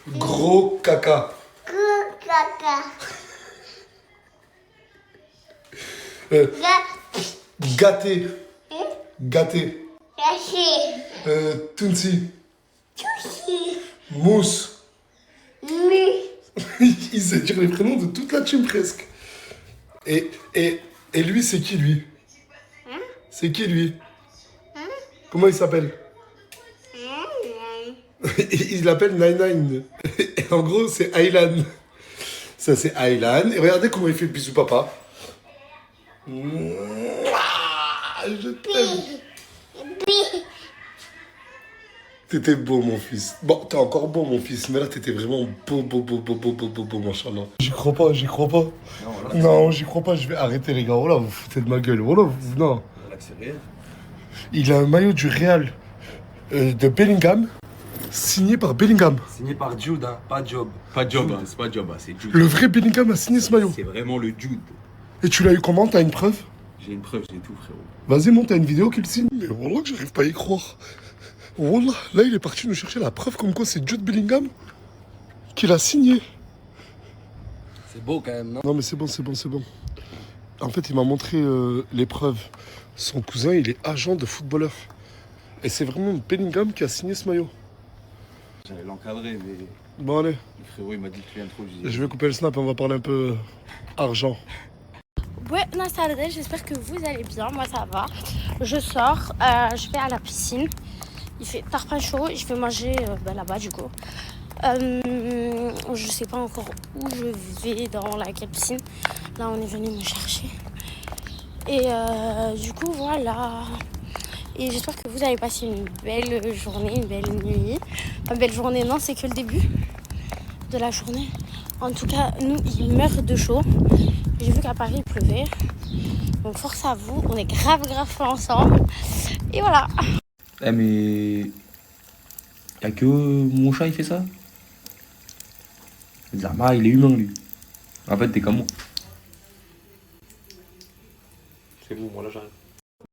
Gros caca. Caca. Gâté. Gâté. Caché. Tunsi. Touchi. Mousse. Mu. Il sait dire les prénoms de toute la team presque. Et lui, c'est qui lui? C'est qui lui? Comment il s'appelle? Il l'appelle Nine. Et en gros, c'est Aylan. Ça, c'est Aylan. Et regardez comment il fait le bisou papa. Mouah, je t'aime. T'étais beau, mon fils. Bon, t'es encore beau, mon fils. Mais là, t'étais vraiment beau, machallah. J'y crois pas. Non, j'y crois pas. Je vais arrêter, les gars. Oh là, vous foutez de ma gueule. Oh là, non. Il a un maillot du Real de Bellingham. Signé par Bellingham. Signé par Jude, hein, pas Job. Pas Job, hein, c'est pas Job, hein, c'est Jude. Le vrai Bellingham a signé ce maillot. C'est vraiment le Jude. Et tu l'as eu comment? T'as une preuve? J'ai une preuve, j'ai tout, frérot. Vas-y, monte, t'as une vidéo qu'il signe. Mais wallah que j'arrive pas à y croire. Wallah, là, il est parti nous chercher la preuve comme quoi c'est Jude Bellingham qui l'a signé. C'est beau quand même, non? Non, mais c'est bon. En fait, il m'a montré les preuves. Son cousin, il est agent de footballeur. Et c'est vraiment Bellingham qui a signé ce maillot. J'allais l'encadrer, mais Bon, allez, le frérot, il m'a dit que tu viens trop. je vais couper le snap et on va parler un peu argent. Buenas tardes, j'espère que vous allez bien, moi ça va. Je sors, je vais à la piscine. Il fait tard pas chaud, je vais manger là-bas du coup. Je sais pas encore où je vais, dans laquelle piscine. Là on est venu me chercher. Et du coup voilà. Et j'espère que vous allez passer une belle journée, une belle nuit. Enfin belle journée non, c'est que le début de la journée. En tout cas, nous, il meurt de chaud. J'ai vu qu'à Paris, il pleuvait. Donc, force à vous. On est grave ensemble. Et voilà. Eh, mais. Y'a que mon chat, il fait ça? Zama, il est humain, lui. En fait, t'es comme moi. C'est bon, moi là, j'arrive.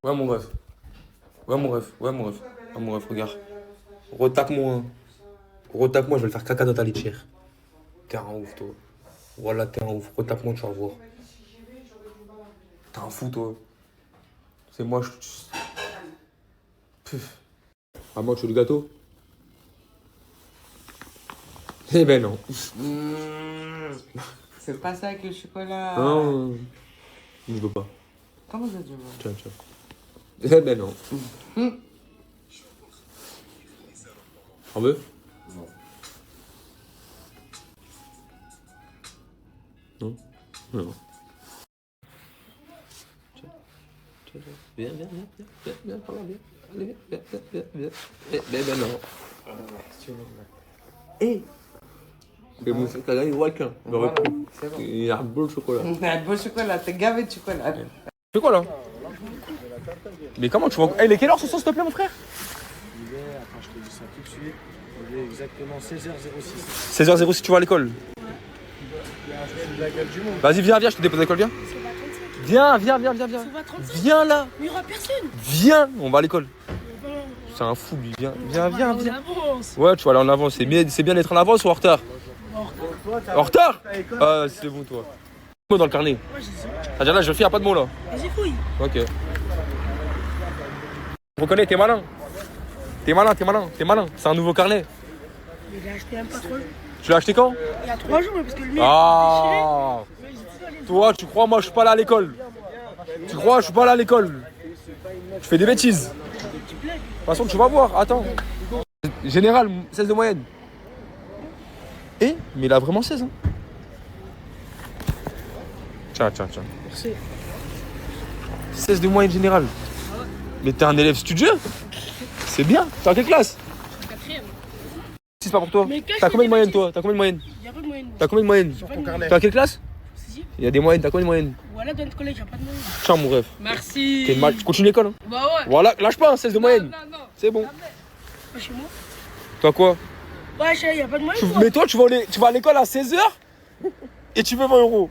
Ouais, mon ref. Ouais, mon ref, regarde. Retape-moi. Retape-moi, je vais le faire caca dans ta litière. T'es un ouf, toi. Voilà, t'es un ouf. Retape-moi, tu vas voir. T'es un fou, toi. C'est moi, je... Puf. Maman, tu veux le gâteau? Eh ben non. C'est pas ça avec le chocolat. Non. Je veux pas. Comment ça tu veux? Tiens. Eh ben non. On veut? Non. Viens, par là, viens. Allez, viens. Eh ben non. Mais bon, t'as gagné Walker. Voilà, c'est bon. Il a un beau chocolat. Un beau chocolat, t'es gavé de chocolat. C'est quoi là? Mais comment tu vas... Eh, il est quelle heure ce soir, s'il te plaît, mon frère? Il est, attends, je te dis ça tout de suite. Il est exactement 16h06. 16h06, tu vas à l'école. Il a acheté de la gueule du monde. Vas-y, viens, je te dépose à l'école, viens. Viens. Viens là. Mais il n'y aura personne. Viens, on va à l'école. C'est un fou, lui. Viens. Ouais, tu vas aller en avance. C'est bien d'être en avance ou en retard? En retard? C'est bon, toi. Mot dans le carnet. C'est-à-dire là, je fais, y'a pas de mots là. Vas-y, fouille. Ok. Je reconnais, t'es malin. T'es malin. C'est un nouveau carnet. Il a acheté un patron. Tu l'as acheté quand? Il y a 3 jours, parce que le mien Ah. Toi, tu crois, moi, je suis pas là à l'école. Tu crois, je suis pas là à l'école. Tu fais des bêtises. De toute façon, tu vas voir. Attends. Général, 16 de moyenne. Mais il a vraiment 16. Hein. Tiens. Merci. 16 de moyenne générale. Mais t'es un élève studieux. C'est bien. T'es en quelle classe? 4ème. C'est pas pour toi. Mais T'as combien de moyenne, toi? T'as combien de moyenne? Il n'y a pas de moyenne. T'as combien de moyenne? Sur ton carnet. T'es en quelle classe? Si. Il y a des moyennes. T'as combien de moyenne? Voilà, dans le collège, il n'y a pas de moyenne. Tiens, mon rêve. Merci. T'es mal. Tu continues l'école, hein? Bah ouais. Voilà, lâche pas, 16 de moyenne. Non. C'est bon. Pas chez moi. Toi quoi? Ouais, il n'y a pas de moyenne. Mais toi, tu vas à l'école à 16h et tu veux 20 euros.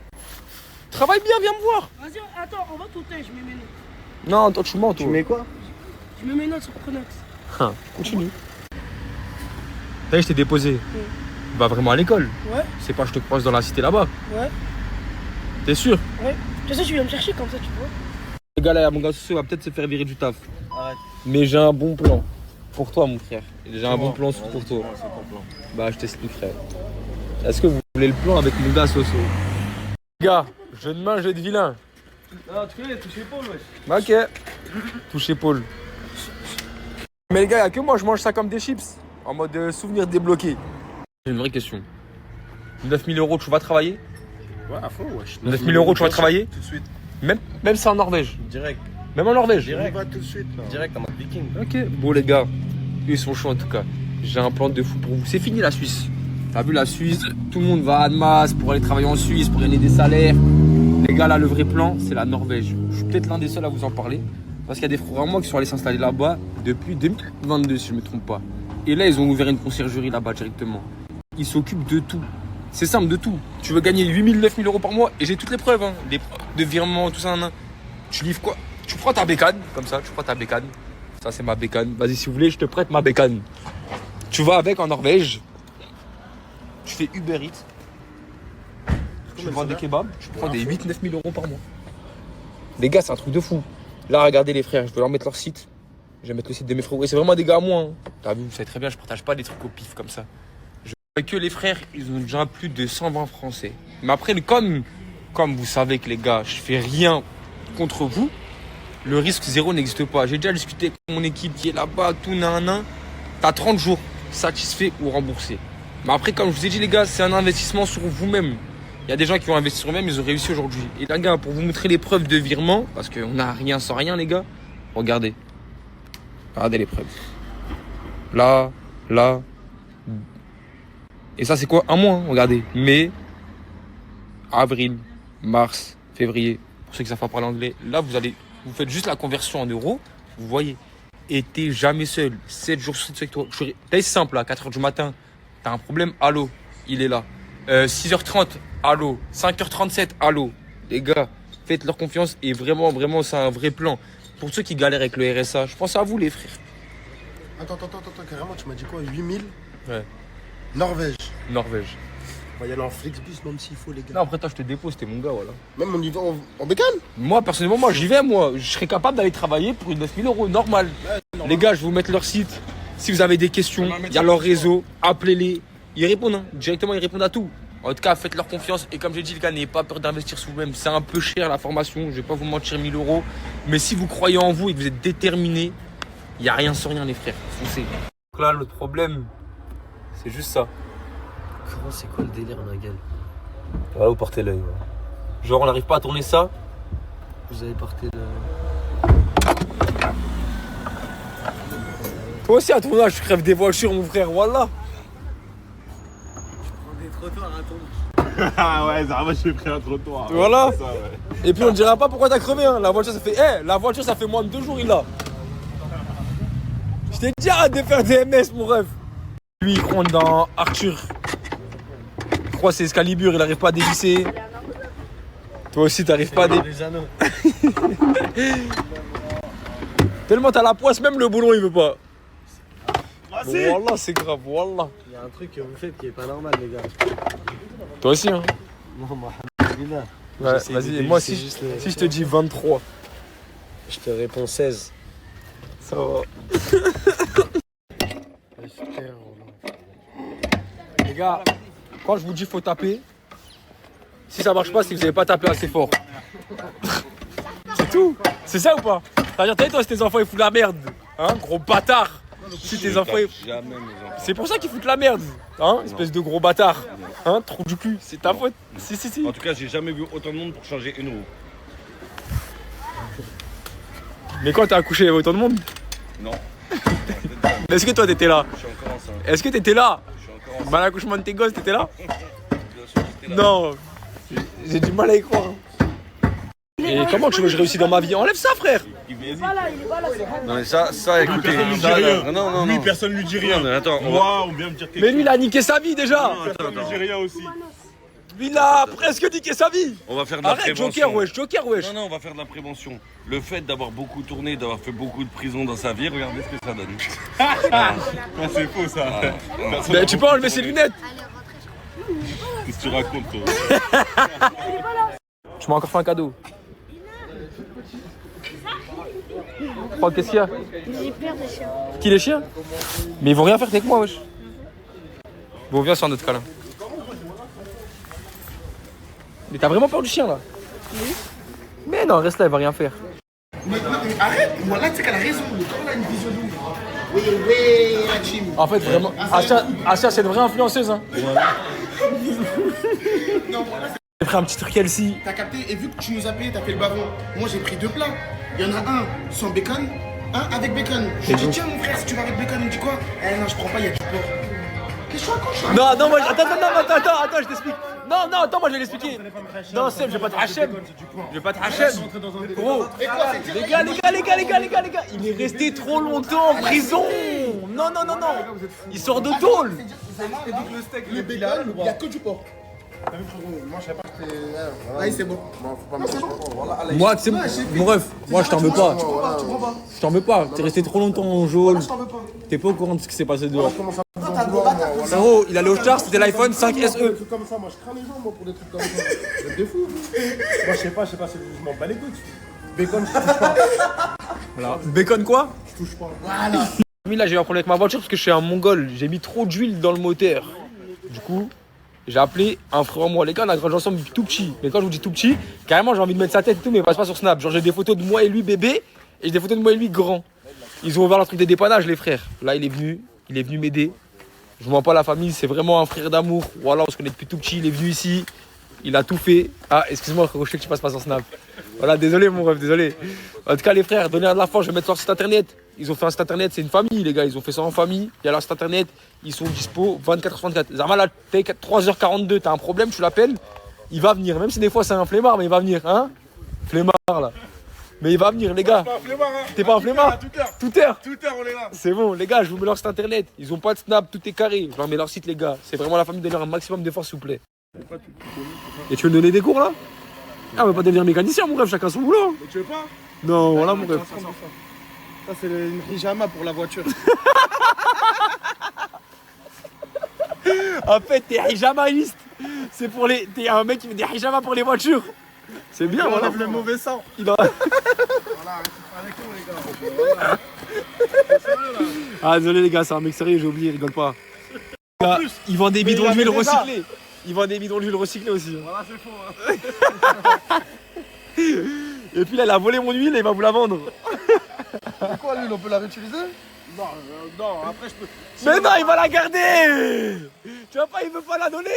Travaille bien, viens me voir. Vas-y, attends, on va tout je mets mes notes. Non, toi, tu mens, toi. Tu mets quoi? Je mets mes notes sur Pronox. Continue. T'as vu, je t'ai déposé. Va vraiment à l'école. Ouais. C'est pas je te croise dans la cité là-bas. Ouais. T'es sûr? Ouais. De toute façon, tu viens me chercher comme ça, tu vois. Le gars là, mon gars Soso va peut-être se faire virer du taf. Arrête. Mais j'ai un bon plan. Pour toi, mon frère. J'ai un bon plan Vas-y, pour toi. dis-moi, c'est ton plan. Bah, je t'explique, frère. Est-ce que vous voulez le plan avec mon gars Soso? Gars, jeu de main, jeu de vilain. Non, tu connais, touche l'épaule, wesh. Ok. Touche épaule. Mais les gars, y'a que moi, je mange ça comme des chips. En mode souvenir débloqué. J'ai une vraie question. 9000 €, tu vas travailler? Ouais, à fond, wesh. 9000 €, tu vas travailler? Tout de suite. Même ça en Norvège. Direct. Même en Norvège. Direct. On va tout de suite, là. Direct en mode viking. Ok. Bon, les gars, ils sont chauds en tout cas. J'ai un plan de fou pour vous. C'est fini la Suisse. T'as vu la Suisse? Tout le monde va à masse pour aller travailler en Suisse, pour gagner des salaires. Les gars, là, le vrai plan, c'est la Norvège. Je suis peut-être l'un des seuls à vous en parler. Parce qu'il y a des frères à moi qui sont allés s'installer là-bas depuis 2022, si je ne me trompe pas. Et là, ils ont ouvert une conciergerie là-bas directement. Ils s'occupent de tout. C'est simple, de tout. Tu veux gagner 8000, 9000 € par mois, et j'ai toutes les preuves, hein. Les preuves de virement, tout ça. Tu livres quoi? Tu prends ta bécane, comme ça, tu prends ta bécane. Ça, c'est ma bécane. Vas-y, si vous voulez, je te prête ma bécane. Tu vas avec en Norvège. Tu fais Uber Eats. Tu vends des kebabs. Tu prends des 8-9 000 € par mois. Les gars, c'est un truc de fou. Là, regardez les frères, je vais leur mettre leur site. Je vais mettre le site de mes frères. Et c'est vraiment des gars à moi. Hein. T'as vu, vous savez très bien, je partage pas des trucs au pif comme ça. Je vois que les frères, ils ont déjà plus de 120 Français. Mais après, comme vous savez que les gars, je fais rien contre vous, le risque zéro n'existe pas. J'ai déjà discuté avec mon équipe qui est là-bas, tout nan. T'as 30 jours satisfait ou remboursé. Mais après, comme je vous ai dit, les gars, c'est un investissement sur vous-même. Il y a des gens qui ont investi sur eux-mêmes, ils ont réussi aujourd'hui. Et les gars, pour vous montrer les preuves de virement, parce qu'on n'a rien sans rien, les gars, regardez. Regardez les preuves. Là. Et ça, c'est quoi? Un mois, hein, regardez. Mai, avril, mars, février. Pour ceux qui savent pas parler anglais, là, vous faites juste la conversion en euros. Vous voyez. Et t'es jamais seul. 7 jours sur 7 avec toi. C'est simple, à 4h du matin. T'as un problème, allô, il est là. 6h30, allô. 5h37, allô. Les gars, faites leur confiance et vraiment, c'est un vrai plan. Pour ceux qui galèrent avec le RSA, je pense à vous, les frères. Attends, carrément, tu m'as dit quoi? 8000? Ouais. Norvège. On va y aller en Flixbus, même s'il faut, les gars. Non, après, toi, je te dépose, t'es mon gars, voilà. Même on y va en bécane? Moi, personnellement, j'y vais, moi. Je serais capable d'aller travailler pour une 9000 €, normal. Ouais, les gars, je vais vous mettre leur site. Si vous avez des questions, il y a leur réseau, appelez-les. Ils répondent, hein. Directement, ils répondent à tout. En tout cas, faites leur confiance. Et comme j'ai dit, les gars, n'ayez pas peur d'investir sur vous-même. C'est un peu cher la formation. Je vais pas vous mentir, 1000 €. Mais si vous croyez en vous et que vous êtes déterminés, il n'y a rien sans rien, les frères. Foncez. Donc là, le problème, c'est juste ça. Comment c'est quoi le délire, Nagel? Voilà, vous portez l'œil. Ouais. Genre, on n'arrive pas à tourner ça. Vous avez porté le. Toi aussi, à ton âge, tu crèves des voitures, mon frère. Voilà. Des trottoirs à ton. Ah ouais, ça va, j'ai pris un trottoir. Voilà. Ouais, ça, ouais. Et puis on ne dira pas pourquoi t'as crevé. Hein. La voiture, ça fait moins de 2 jours, il l'a. Je t'ai dit, arrête de faire des MS, mon rêve. Lui, il rentre dans Arthur. Je crois que c'est Excalibur, il n'arrive pas à dévisser. Toi aussi, t'arrives pas à dévisser. Tellement t'as la poisse, même le boulon, il veut pas. Wallah, c'est grave, wallah. Il y a un truc que vous faites qui est pas normal, les gars. Toi aussi, hein. Non, moi, alhamdoulilah. Ouais, vas-y, et moi, si je te dis 23. Je te réponds 16. Ça va. Les gars, quand je vous dis faut taper, si ça marche pas, c'est que vous n'avez pas tapé assez fort. C'est tout. C'est ça ou pas? C'est-à-dire, t'as dit, toi, si tes enfants ils foutent la merde, hein, gros bâtard. Si tes enfants c'est pour ça qu'ils foutent la merde, hein, espèce de gros bâtard, hein, trou du cul, c'est ta faute. Si. En tout cas, j'ai jamais vu autant de monde pour changer une roue. Mais quand t'as accouché, il y avait autant de monde? Non. Est-ce que toi t'étais là? Je suis encore enceinte. Est-ce que t'étais là? Je suis encore enceinte. Bah, l'accouchement de tes gosses, t'étais là? Bien sûr, j'étais là. Non, j'ai du mal à y croire. Et comment tu veux que je réussisse dans ma vie? Enlève ça, frère. Non mais ça, écoutez, non. Lui, personne lui dit rien. Non, mais attends, Moi, on vient me dire quelque chose. Mais lui, il a niqué sa vie déjà. Personne lui dit rien aussi. Lui, il a presque niqué sa vie. on va faire de la Arrête, prévention. Joker, wesh. Non, on va faire de la prévention. Le fait d'avoir beaucoup tourné, d'avoir fait beaucoup de prison dans sa vie, regardez ce que ça donne. C'est faux ça. Mais tu peux enlever ses lunettes. Qu'est-ce que tu racontes, toi? Tu m'as encore fait un cadeau. Oh, qu'est-ce qu'il y a? J'ai peur des chiens. Qui, les chiens? Mais ils vont rien faire avec moi, wesh. Bon, viens sur un autre câlin. Mais t'as vraiment peur du chien, là? Oui. Mais non, reste là, il va rien faire. Mais arrête, moi là, tu sais qu'elle a raison. Le corps, là, une vision de ouf. Oui, la team. En fait, vraiment, Asia, c'est une vraie influenceuse, hein. J'ai pris un petit truc Elsie. T'as capté, et vu que tu nous as payé, t'as fait le bavon. Moi, j'ai pris 2 plats. Il y en a un sans bacon, un avec bacon. Je dis, tiens, mon frère, si tu vas avec bacon, il me dit quoi? Eh non, je prends pas, il y a du porc. Qu'est-ce que tu racontes? Non, moi, attends, je t'explique. Non, attends, moi je vais l'expliquer. Non, Seb, je vais pas te Hachem. Je vais pas te Hachem. Gros, les gars, il est resté trop longtemps en prison. Non. Il sort de tôle. Le bacon, il y a que du porc. Moi, je sais pas que t'es. Allez, c'est bon. Moi, tu sais, mon ref, moi je t'en veux pas. Je t'en veux pas. T'es resté trop longtemps en jaune. T'es pas au courant de ce qui s'est passé dehors. Frérot, il allait au Star, c'était l'iPhone 5 SE. Des trucs comme ça, moi je crains les gens, moi, pour des trucs comme ça. C'est des fous. Moi, je sais pas, je m'en bats les couilles. Bacon, je touche pas. Voilà. Bacon quoi? Je touche pas. Voilà. Là, j'ai eu un problème avec ma voiture parce que je suis un mongol. J'ai mis trop d'huile dans le moteur. Du coup, j'ai appelé un frère à moi. Les gars, on a grandi ensemble depuis tout petit. Mais quand je vous dis tout petit, carrément, j'ai envie de mettre sa tête et tout, mais il passe pas sur Snap. Genre, j'ai des photos de moi et lui bébé et j'ai des photos de moi et lui grand. Ils ont ouvert le truc des dépannages, les frères. Là, il est venu m'aider. Je mens pas la famille, c'est vraiment un frère d'amour. Voilà, on se connaît depuis tout petit, il est venu ici. Il a tout fait. Ah, excuse-moi, frérot, je sais que tu passes pas sur Snap. Voilà, désolé, mon ref, désolé. En tout cas, les frères, donnez de la force, je vais mettre sur leur site internet. Ils ont fait un site internet, c'est une famille, les gars. Ils ont fait ça en famille. Il y a leur site internet, ils sont dispo 24h24. Zarma, là, t'es 3h42, t'as un problème, tu l'appelles. Il va venir, même si des fois c'est un flemmard, mais il va venir, hein. Flemmard, là. Mais il va venir, les gars. T'es pas un flemmard? Tout heure, on est là. C'est bon, les gars, je vous mets leur site internet. Ils ont pas de Snap, tout est carré. Je leur mets leur site, les gars. C'est vraiment la famille, donnez un maximum d'efforts, s'il vous plaît. Et tu veux me donner des cours, là? Ah, on va pas devenir mécanicien, mon rêve, chacun son boulot. Mais tu veux pas? Non, voilà, mon rêve. Ça, c'est une pyjama pour la voiture. En fait, t'es hijamaïste. C'est pour les. T'es un mec qui fait des hijamas pour les voitures. C'est bien, On voilà. enlève le mauvais sang. Il a... Ah, désolé, les gars, c'est un mec sérieux, j'ai oublié, rigole pas. Gars, il vend des bidons d'huile recyclés. Il vend des bidons d'huile recyclés aussi. Voilà, c'est faux. Hein. Et puis là, il a volé mon huile et il va vous la vendre. C'est quoi, lui, on peut la réutiliser? Non, après je peux. Mais non, il va la garder. Tu vois pas, il veut pas la donner.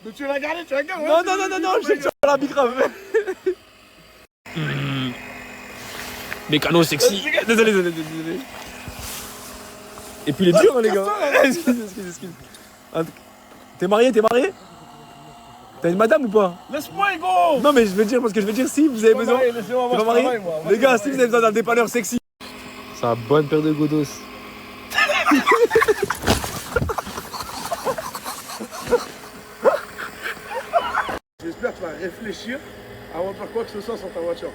Mais tu veux la garder, tu la gardes? Non, je sais que tu vas la bicrave. Mécano sexy. Désolé. Et puis il est dur, hein, les gars. Excuse. T'es marié? T'as une madame ou pas? Laisse-moi, Hugo. Non, mais je veux dire, parce que je veux dire, si vous avez besoin. Laissez-moi T'es voir pas ce marié? travail, moi. Les gars, si vous avez besoin d'un dépanneur sexy. C'est une bonne paire de godos. J'espère que tu vas réfléchir avant de faire quoi que ce soit sur ta voiture.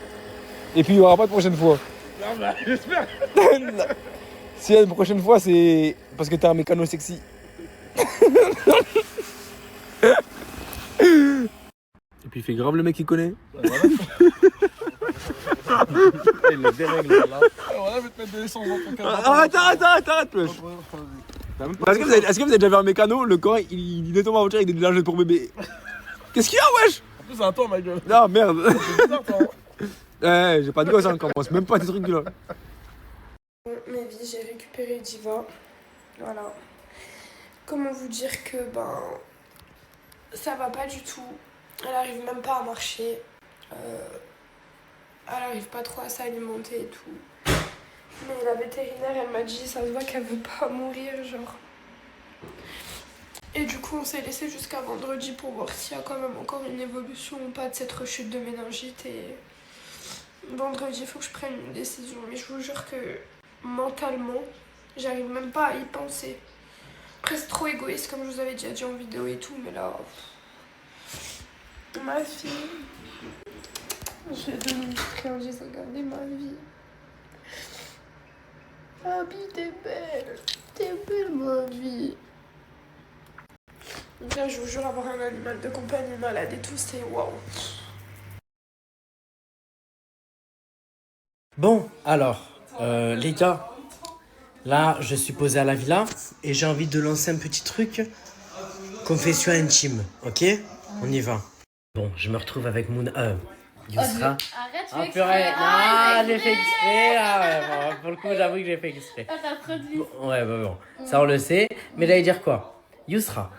Et puis il n'y aura pas de prochaine fois. Non, bah, j'espère. Si il y a une prochaine fois, c'est parce que t'es un mécano sexy. Et puis il fait grave le mec qui connaît. Il le dérègle là. Voilà, je vais te mettre de l'essence dans ton cadre. Arrête, wesh. Est-ce que vous avez déjà vu un mécano? Le corps, il nettoie ma voiture avec des lingettes pour bébé. Qu'est-ce qu'il y a, wesh? En plus, c'est un toi, ma gueule. Non, merde. C'est bizarre, toi. Eh, j'ai pas de gosse, hein, commence même pas des trucs là. Mes vies, j'ai récupéré Diva. Voilà. Comment vous dire que ça va pas du tout. Elle arrive même pas à marcher. Elle arrive pas trop à s'alimenter et tout. Mais la vétérinaire, elle m'a dit, ça se voit qu'elle veut pas mourir, genre. Et du coup, on s'est laissé jusqu'à vendredi pour voir s'il y a quand même encore une évolution ou pas de cette rechute de méningite. Et vendredi, il faut que je prenne une décision. Mais je vous jure que mentalement, j'arrive même pas à y penser. Après, c'est trop égoïste, comme je vous avais déjà dit en vidéo et tout, mais là... Ma fille... Je vais donner une friandise, regardez ma vie. Ma vie, t'es belle, ma vie. Donc là, je vous jure, avoir un animal de compagnie malade et tout, c'est waouh. Bon, alors, les gars, là, je suis posé à la villa et j'ai envie de lancer un petit truc. Confession intime, ok? On y va. Bon, je me retrouve avec Mouna. Yousra. Arrête, tu Ah, fais purée. exprès. Ah, j'ai fait exprès. Ah, ouais, bon, pour le coup, j'avoue que j'ai fait exprès. Ah, t'as trop de vie. Ouais, bah bon, ça on le sait. Mais j'allais dire quoi? Yousra,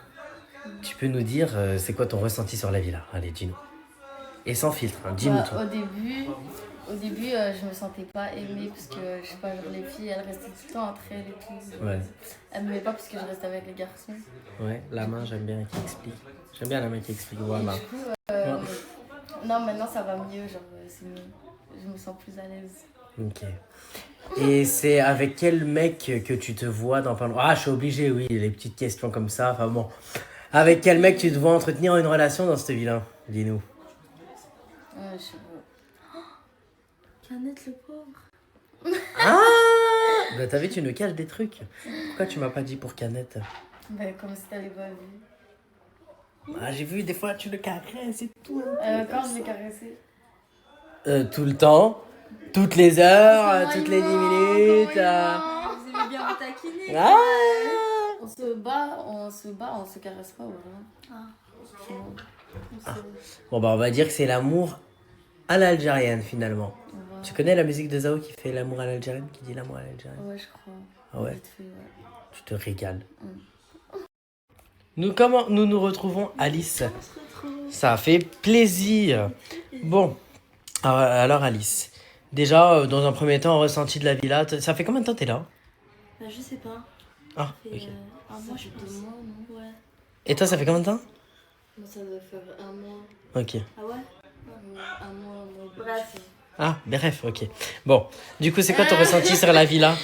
tu peux nous dire c'est quoi ton ressenti sur la villa? Allez, dis-nous. Et sans filtre, hein, dis-nous tout. Au début, je me sentais pas aimée parce que, je sais pas, genre, les filles, elles restaient tout le temps entre elles et tout. Ouais. Elles m'aimaient pas parce que je restais avec les garçons. Ouais, la main, j'aime bien qui explique. J'aime bien la main qui explique, voilà. Et du coup, non, maintenant ça va mieux, genre, c'est mieux. Je me sens plus à l'aise. Ok. Et c'est avec quel mec que tu te vois dans pas longtemps? Ah, je suis obligé, oui, les petites questions comme ça. Enfin bon. Avec quel mec tu te vois entretenir une relation dans cette ville? Dis-nous. Je sais pas. Canette le pauvre. Ah bah t'as vu, tu nous caches des trucs. Pourquoi tu m'as pas dit pour Canette? Bah, comme si t'avais pas vu. Ah, j'ai vu, des fois tu le caresses et tout. Quand je l'ai caressé. Tout le temps, toutes les heures, toutes les 10 minutes. Vous aimez bien vous taquiner. Ah On se caresse pas, voilà. Bon bah on va dire que c'est l'amour à l'algérienne finalement. Voilà. Tu connais la musique de Zao qui fait l'amour à l'algérienne, qui dit l'amour à l'algérienne? Ouais, je crois. Ah ouais, Vite fait, ouais. tu te régales. Comment nous retrouvons, Alice? Ça fait plaisir. Bon, alors Alice, déjà dans un premier temps, ressenti de la villa, ça fait combien de temps t'es là? Bah, je sais pas. Ah, Ça fait, ok. un mois, je pense. Ouais. Et toi, ça fait combien de temps? Moi, ça doit faire un mois. Ok. Ah ouais? Un mois. Bref. Ah, bref, ok. Bon, du coup, c'est quoi ton ressenti sur la villa?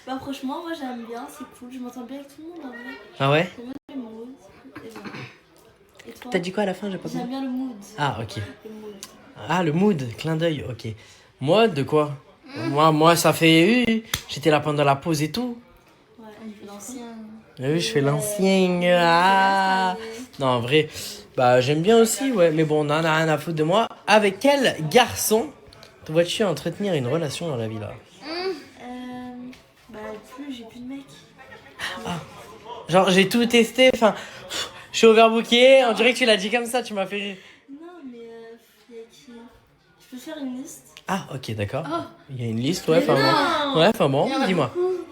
Bah, franchement, moi, j'aime bien. C'est cool. Je m'entends bien avec tout le monde, en vrai. Ah ouais? J'aime bien le mood. Et voilà. Et toi? T'as dit quoi à la fin? J'ai pas J'aime compris. bien le mood. Ah, ok. Le mood. Ah, le mood, clin d'œil, ok. Moi, de quoi? Moi, ça fait... J'étais là pendant la pause et tout. Ouais, l'ancien. Oui, je fais l'ancien. Ah. Non, en vrai, bah j'aime bien aussi, ouais. Mais bon, on en a rien à foutre de moi. Avec quel garçon te vois-tu entretenir une relation dans la villa? Bah, j'ai plus de mec. Genre, j'ai tout testé, enfin... Je suis overbooké, on dirait que tu l'as dit comme ça, tu m'as fait rire. Non, mais y a qui? Je peux faire une liste? Ah, ok, d'accord. Oh. Il y a une liste, ouais, enfin bon. Ouais, enfin bon, dis-moi.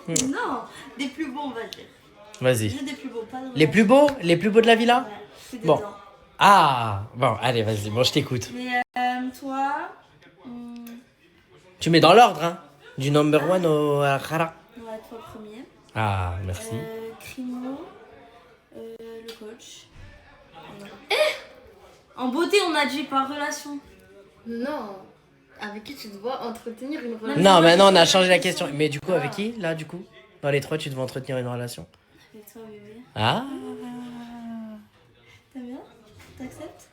Non, des plus beaux, on va dire. Vas-y. Juste des plus beaux, pas de Les plus beaux? Les plus beaux de la villa? Ouais, c'est Bon. dedans. Ah, bon, allez, vas-y, bon, je t'écoute. Mais toi, Tu mets dans l'ordre, hein. Du number one au Khara. ouais, toi premier. Ah, merci. Crimo, le coach. En beauté, on a dit par relation. Non. Avec qui tu dois entretenir une relation? Non, maintenant on a changé la question. Mais du coup, avec qui, là, du coup? Dans les trois, tu devais entretenir une relation. Avec toi, bébé. Ah. T'aimes bien? T'acceptes?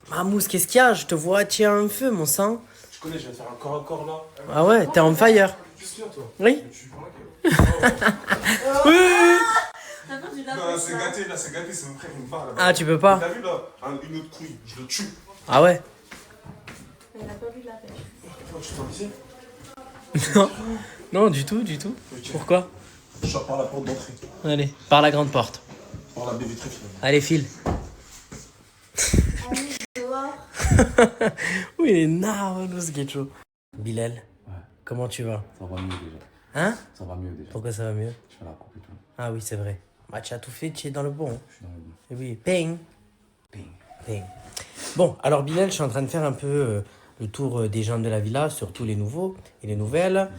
Mamousse, qu'est-ce qu'il y a? Je te vois tirer un feu, mon sang. Je connais, je viens de faire un corps à corps là. Ah ouais, t'es on fire. Je suis sûr, toi. Oui. Je suis pas Oui. Non, c'est gâté, là, c'est gâté, c'est mon frère, il me parle. Ah, tu peux pas? T'as vu là, une autre couille, je le tue. Ah ouais? Elle a pas vu de la pêche. Tu t'en disais? Non. Non, du tout, du tout. Ok. Pourquoi? Je sors par la porte d'entrée. Allez, par la grande porte. Par la baie vitrée finalement. Allez, file. Oui, il est narveux, ce Getcho. Bilal, Ouais. comment tu vas? Ça va mieux déjà. Hein? Ça va mieux déjà. Pourquoi ça va mieux? Je fais la coupe et tout. Ah oui, c'est vrai. Bah, tu as tout fait, tu es dans le bon. Je suis dans le bon. Eh oui, ping. Ping. Ping. Bon, alors Bilal, je suis en train de faire un peu le tour des gens de la villa, surtout les nouveaux et les nouvelles.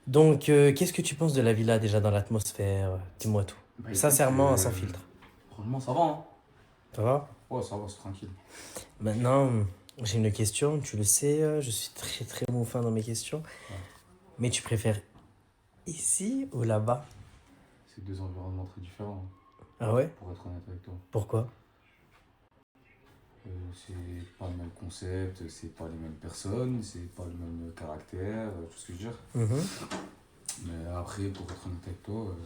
Donc, qu'est-ce que tu penses de la villa déjà dans l'atmosphère? Dis-moi tout. Bah, écoute, Sincèrement, sans filtre. Franchement, ça va, hein. Ça va? Ouais, ça va, c'est tranquille. Maintenant, j'ai une question. Tu le sais, je suis très très moufin dans mes questions. Ouais. Mais tu préfères ici ou là-bas? C'est deux environnements très différents, Ah ouais? pour être honnête avec toi. Pourquoi? C'est pas le même concept, c'est pas les mêmes personnes, c'est pas le même caractère, tout ce que je veux dire. Mhm. Mais après, pour être honnête avec toi,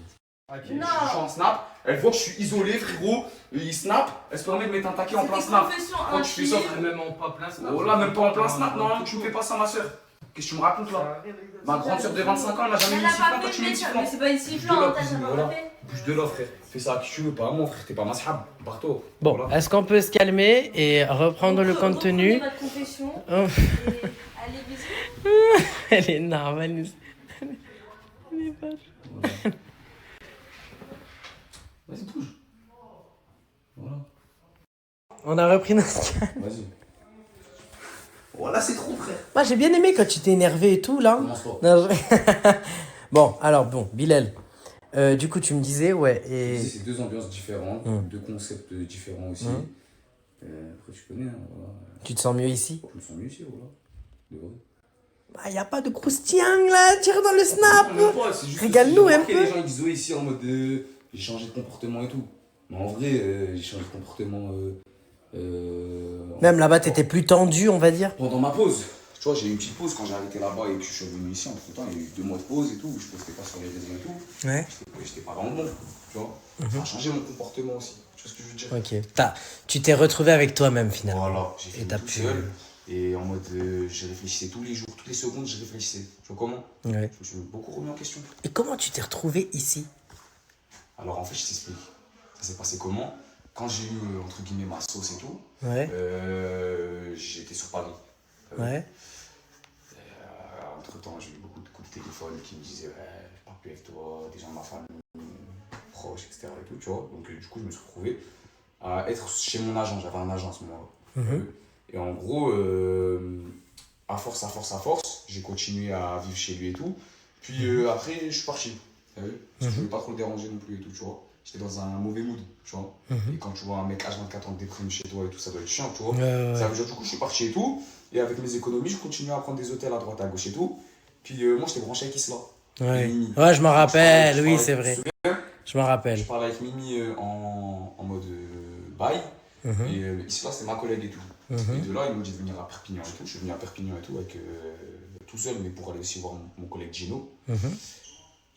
Ok, je suis en snap, elle voit que je suis isolé, frérot, il snap, elle se permet de mettre un taquet en plein snap. Quand tu fais ça, Même pas en plein snap. oh là, même pas en plein snap, non, tu me fais pas ça, ma soeur. Qu'est-ce que tu me racontes là? Ma grande soeur de 25 ans, elle m'a jamais mis une sifflante, toi tu mets une sifflante. Mais c'est pas une sifflante, t'as jamais Voilà. fait. Bouge de là, frère. Fais ça à qui tu veux, pas à moi, frère, t'es pas ma sahab, barre-toi. Bon, Voilà. est-ce qu'on peut se calmer et reprendre le contenu? Reprenez votre confession. Oh. Et allez, bisous. Elle est normale. Elle est pas... Vas-y, bouge. Voilà. On a repris notre calme. Vas-y. Voilà, c'est trop, frère. Moi, j'ai bien aimé quand tu t'es énervé et tout, là. Commence pas. Non, bon, alors, bon, Bilal. Du coup, tu me disais, ouais, et... C'est deux ambiances différentes, deux concepts différents aussi. Après, tu connais, hein, voilà. Tu te sens mieux ici? Je me sens mieux ici, voilà. De vrai. Bah, y a pas de croustillant, là. Tire dans le snap. Non, même pas, c'est juste Régale-nous que j'ai un remarqué peu. Les gens ils disent ouais, ici en mode j'ai changé de comportement et tout. Mais en vrai, j'ai changé de comportement Même là-bas, t'étais plus tendu, on va dire. pendant ma pause. Tu vois, j'ai eu une petite pause quand j'ai arrêté là-bas et que je suis revenu ici. Entre temps, il y a eu 2 mois de pause et tout. Je postais pas sur les réseaux et tout. Ouais. J'étais pas dans le bon. Tu vois, ça a changé mon comportement aussi. Tu vois ce que je veux dire? Ok. Tu t'es retrouvé avec toi-même, finalement. Voilà, j'ai fait t'as tout pu- seul. Et en mode, je réfléchissais tous les jours, toutes les secondes, je réfléchissais. Tu vois comment? Ouais. Je me suis beaucoup remis en question. Et comment tu t'es retrouvé ici? Alors en fait, je t'explique. Ça s'est passé comment? Quand j'ai eu, entre guillemets, ma sauce et tout, Ouais. j'étais sur Paris. Ouais. Entre temps, j'ai eu beaucoup de coups de téléphone qui me disaient ouais, je parle plus avec toi, des gens de ma famille, proches, etc. Et tout, tu vois. Donc du coup, je me suis retrouvé à être chez mon agent. J'avais un agent à ce moment-là. Et en gros, à force, j'ai continué à vivre chez lui et tout. Puis après, je suis parti. Parce que je voulais pas trop le déranger non plus et tout, tu vois. J'étais dans un mauvais mood, tu vois. Et quand tu vois un mec H24 en déprime chez toi et tout, ça doit être chiant, tu vois. Ça veut dire, du coup, je suis parti et tout. Et avec mes économies, je continuais à prendre des hôtels à droite, à gauche et tout. Puis moi, j'étais branché avec Isla. Ouais. Mimi. Ouais, je m'en rappelle, Je oui, parlais- c'est vrai. tu te souviens? Je m'en rappelle. Je parlais avec Mimi en mode bail. Et Isla, c'était ma collègue et tout. Et de là, ils m'ont dit de venir à Perpignan et tout. Je suis venu à Perpignan et tout, avec, tout seul, mais pour aller aussi voir mon collègue Gino.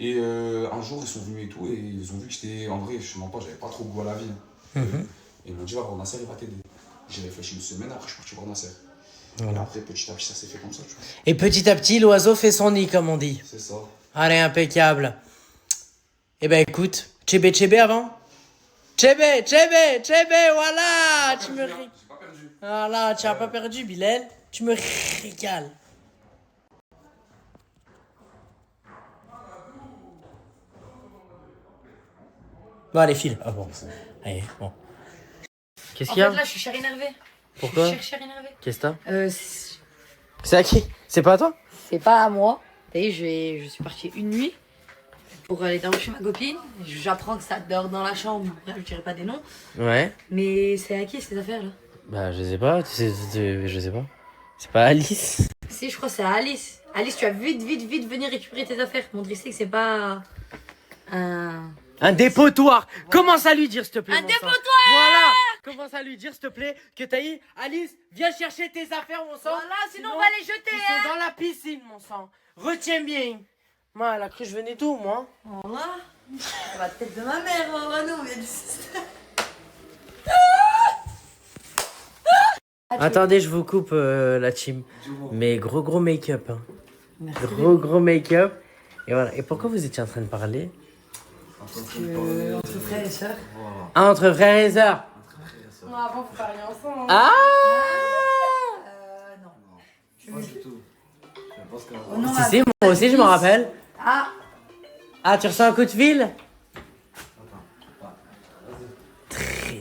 Et un jour, ils sont venus et tout, et ils ont vu que j'étais, en vrai, je ne mens pas, j'avais pas trop goût à la vie. Et ils m'ont dit, va voir Nasser, il va t'aider. J'ai réfléchi une semaine, après je suis parti voir Nasser. Voilà. Et après, petit à petit, ça s'est fait comme ça, tu vois. Et petit à petit, l'oiseau fait son nid, comme on dit. C'est ça. Allez, impeccable. Eh ben écoute, Tchébé avant? Tchébé, voilà. Tu me régales. Voilà, tu n'as pas perdu, Bilal. Tu me régales. Bon, allez, file. Ah bon. Allez, bon. Qu'est-ce qu'il y a? En fait, là, je suis cher énervé. Pourquoi? Je suis cher énervé. Qu'est-ce que t'as? C'est à qui? C'est pas à toi? C'est pas à moi. Vous voyez, je suis partie une nuit pour aller dormir chez ma copine. J'apprends que ça dort dans la chambre. Là, je dirais pas des noms. Ouais. Mais c'est à qui ces affaires-là? Bah, je sais pas. Je sais pas. C'est pas Alice? Si, je crois que c'est à Alice. Alice, tu vas vite venir récupérer tes affaires. Montrer que c'est pas Un dépotoir. Commence à lui dire, s'il te plaît. Un mon dépotoir. sang. Voilà. Commence à lui dire, s'il te plaît, que t'as eu. Alice, viens chercher tes affaires, mon sang. Voilà, sinon on va les jeter, Ils sont dans la piscine, mon sang. Retiens bien. Moi, elle a cru que je venais tout, moi. Voilà. C'est la tête de ma mère, oh non, mais... Attendez, je vous coupe la team. Mais gros make-up. Hein. Gros make-up. Et voilà. Et pourquoi vous étiez en train de parler? Entre frères et sœurs. Ah, entre frères et sœurs. Non, avant, faut parler ensemble. Ah Non. Pas du tout. Oh, non, Si, si, moi aussi, je m'en rappelle. Ah. Ah, tu reçois un coup de fil?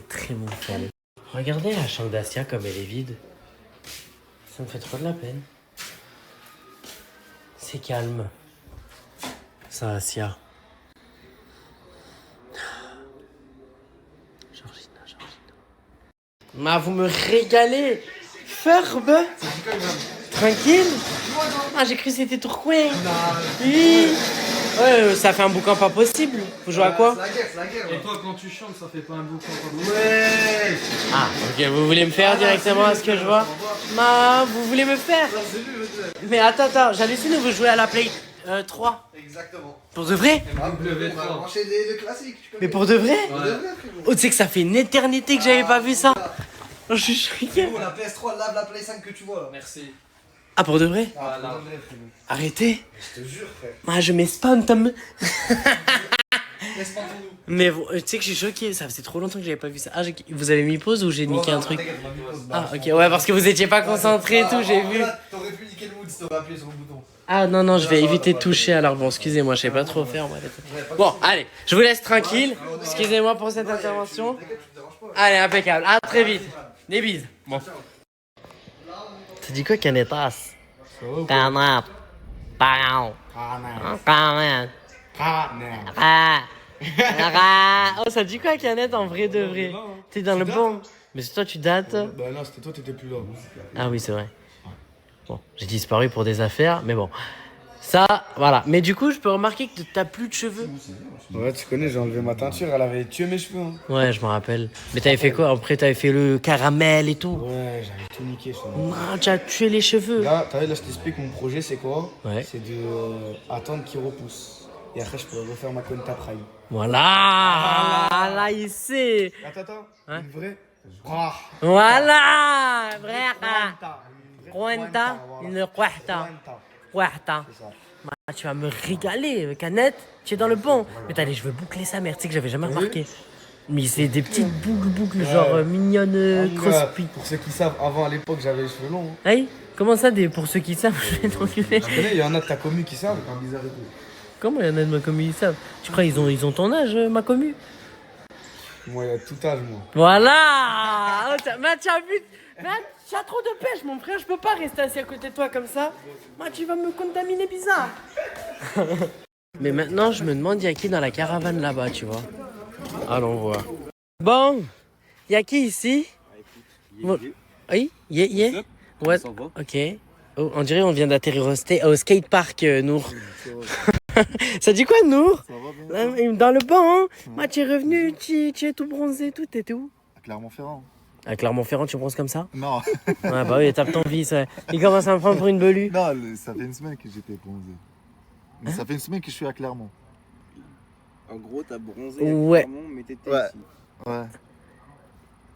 Très mon frère. Regardez la chambre d'Asia comme elle est vide. Ça me fait trop de la peine. C'est calme. Ça, Asia. Georgina. Ma, vous me régalez. Ferbe. Tranquille. Ah, j'ai cru que c'était Tourcoing. Oui. Ouais, ça fait un boucan pas possible. Vous jouez à quoi? C'est la guerre. Et toi, quand tu chantes, ça fait pas un boucan pas possible. Ouais. Ah, ok, vous voulez me faire directement à ce que je vois? Ma, vous voulez me faire? Mais attends, j'hallucine, vous jouez à la Play. 3. Exactement. Pour de vrai? On va brancher le classique. Mais pour de vrai? Pour de vrai, frérot. Oh, tu sais que ça fait une éternité que j'avais pas vu ça. Oh, je suis choqué. Frérot, la PS3 lave la Play 5 que tu vois là. Merci. Ah, pour de vrai? Ah, pour de vrai, frérot. Arrêtez. Je te jure, frère. Ah, je mets spam, Tom. Laisse-moi pour nous. Mais tu sais que je suis choqué, ça faisait trop longtemps que j'avais pas vu ça. Ah, vous avez mis pause ou j'ai niqué un truc? Ah, ok, ouais, parce que vous étiez pas concentré et tout, j'ai vu. T'aurais pu niquer le mood si t'aurais appuyé sur le bouton. Ah non, non, je vais éviter de toucher, alors bon, excusez-moi, je sais pas trop faire, moi. Bon, allez, je vous laisse tranquille. Excusez-moi pour cette intervention. Allez, impeccable, à très vite. Des bises. Bon. T'as dit quoi, Canetas? Canap. Pardon. Canap. Oh, ça dit quoi, Canette, en vrai de vrai? T'es dans le bon. Mais c'est toi, tu dates? Bah non, c'était toi, t'étais plus là. Ah oui, c'est vrai. Bon, j'ai disparu pour des affaires, mais bon. Ça, voilà. Mais du coup, je peux remarquer que t'as plus de cheveux. Ouais, tu connais, j'ai enlevé ma teinture, elle avait tué mes cheveux. Hein. Ouais, je me rappelle. Mais t'avais fait quoi? Après, t'avais fait le caramel et tout. Ouais, j'avais tout niqué. Non, tu as tué les cheveux. Là, t'as vu, là, je t'explique, mon projet, c'est quoi? Ouais. C'est de attendre qu'il repousse. Et après, je pourrais refaire ma Conta Prime. Voilà. Ah, là, il sait. Attends, hein? une vraie. Voilà. Vrai. Cuenta. Une cuenta. Cuenta. Tu vas me régaler, Canette. Tu es dans le bon. Mais t'as les cheveux bouclés, sa mère. Tu sais que j'avais jamais remarqué. Mais c'est des petites boucles, genre mignonnes, cross-pit. Pour ceux qui savent, avant, à l'époque, j'avais les cheveux longs. Hey, comment ça, pour ceux qui savent, je vais t'enculer. Tu connais, il y en a de ta commu qui savent, quand bizarre et tout. Comment il y en a de ma commu, ils savent? Tu crois ils ont ton âge, ma commu? Moi, il y a tout âge, moi. Voilà. Mais tu as vu? Mais tu as trop de pêche, mon frère. Je peux pas rester assis à côté de toi comme ça. Moi, tu vas me contaminer bizarre. Mais maintenant, je me demande, il y a qui dans la caravane là-bas, tu vois? Allons voir. Bon, il y a qui ici? Oui, yeah. Ouais, ok. Oh, on dirait on vient d'atterrir au skatepark, Nour. Ça dit quoi, Nour? Dans le banc, hein? Moi, tu es revenu, tu es tout bronzé, tout. T'étais où? À Clermont-Ferrand. À Clermont-Ferrand, tu bronzes comme ça? Non. Ouais, bah oui, tape ton fils. Ouais. Il commence à me prendre pour une belue. Non, ça fait une semaine que j'étais bronzé. Mais ça fait une semaine que je suis à Clermont. En gros, t'as bronzé ouais. à Clermont, mais t'étais ouais. ici. Ouais.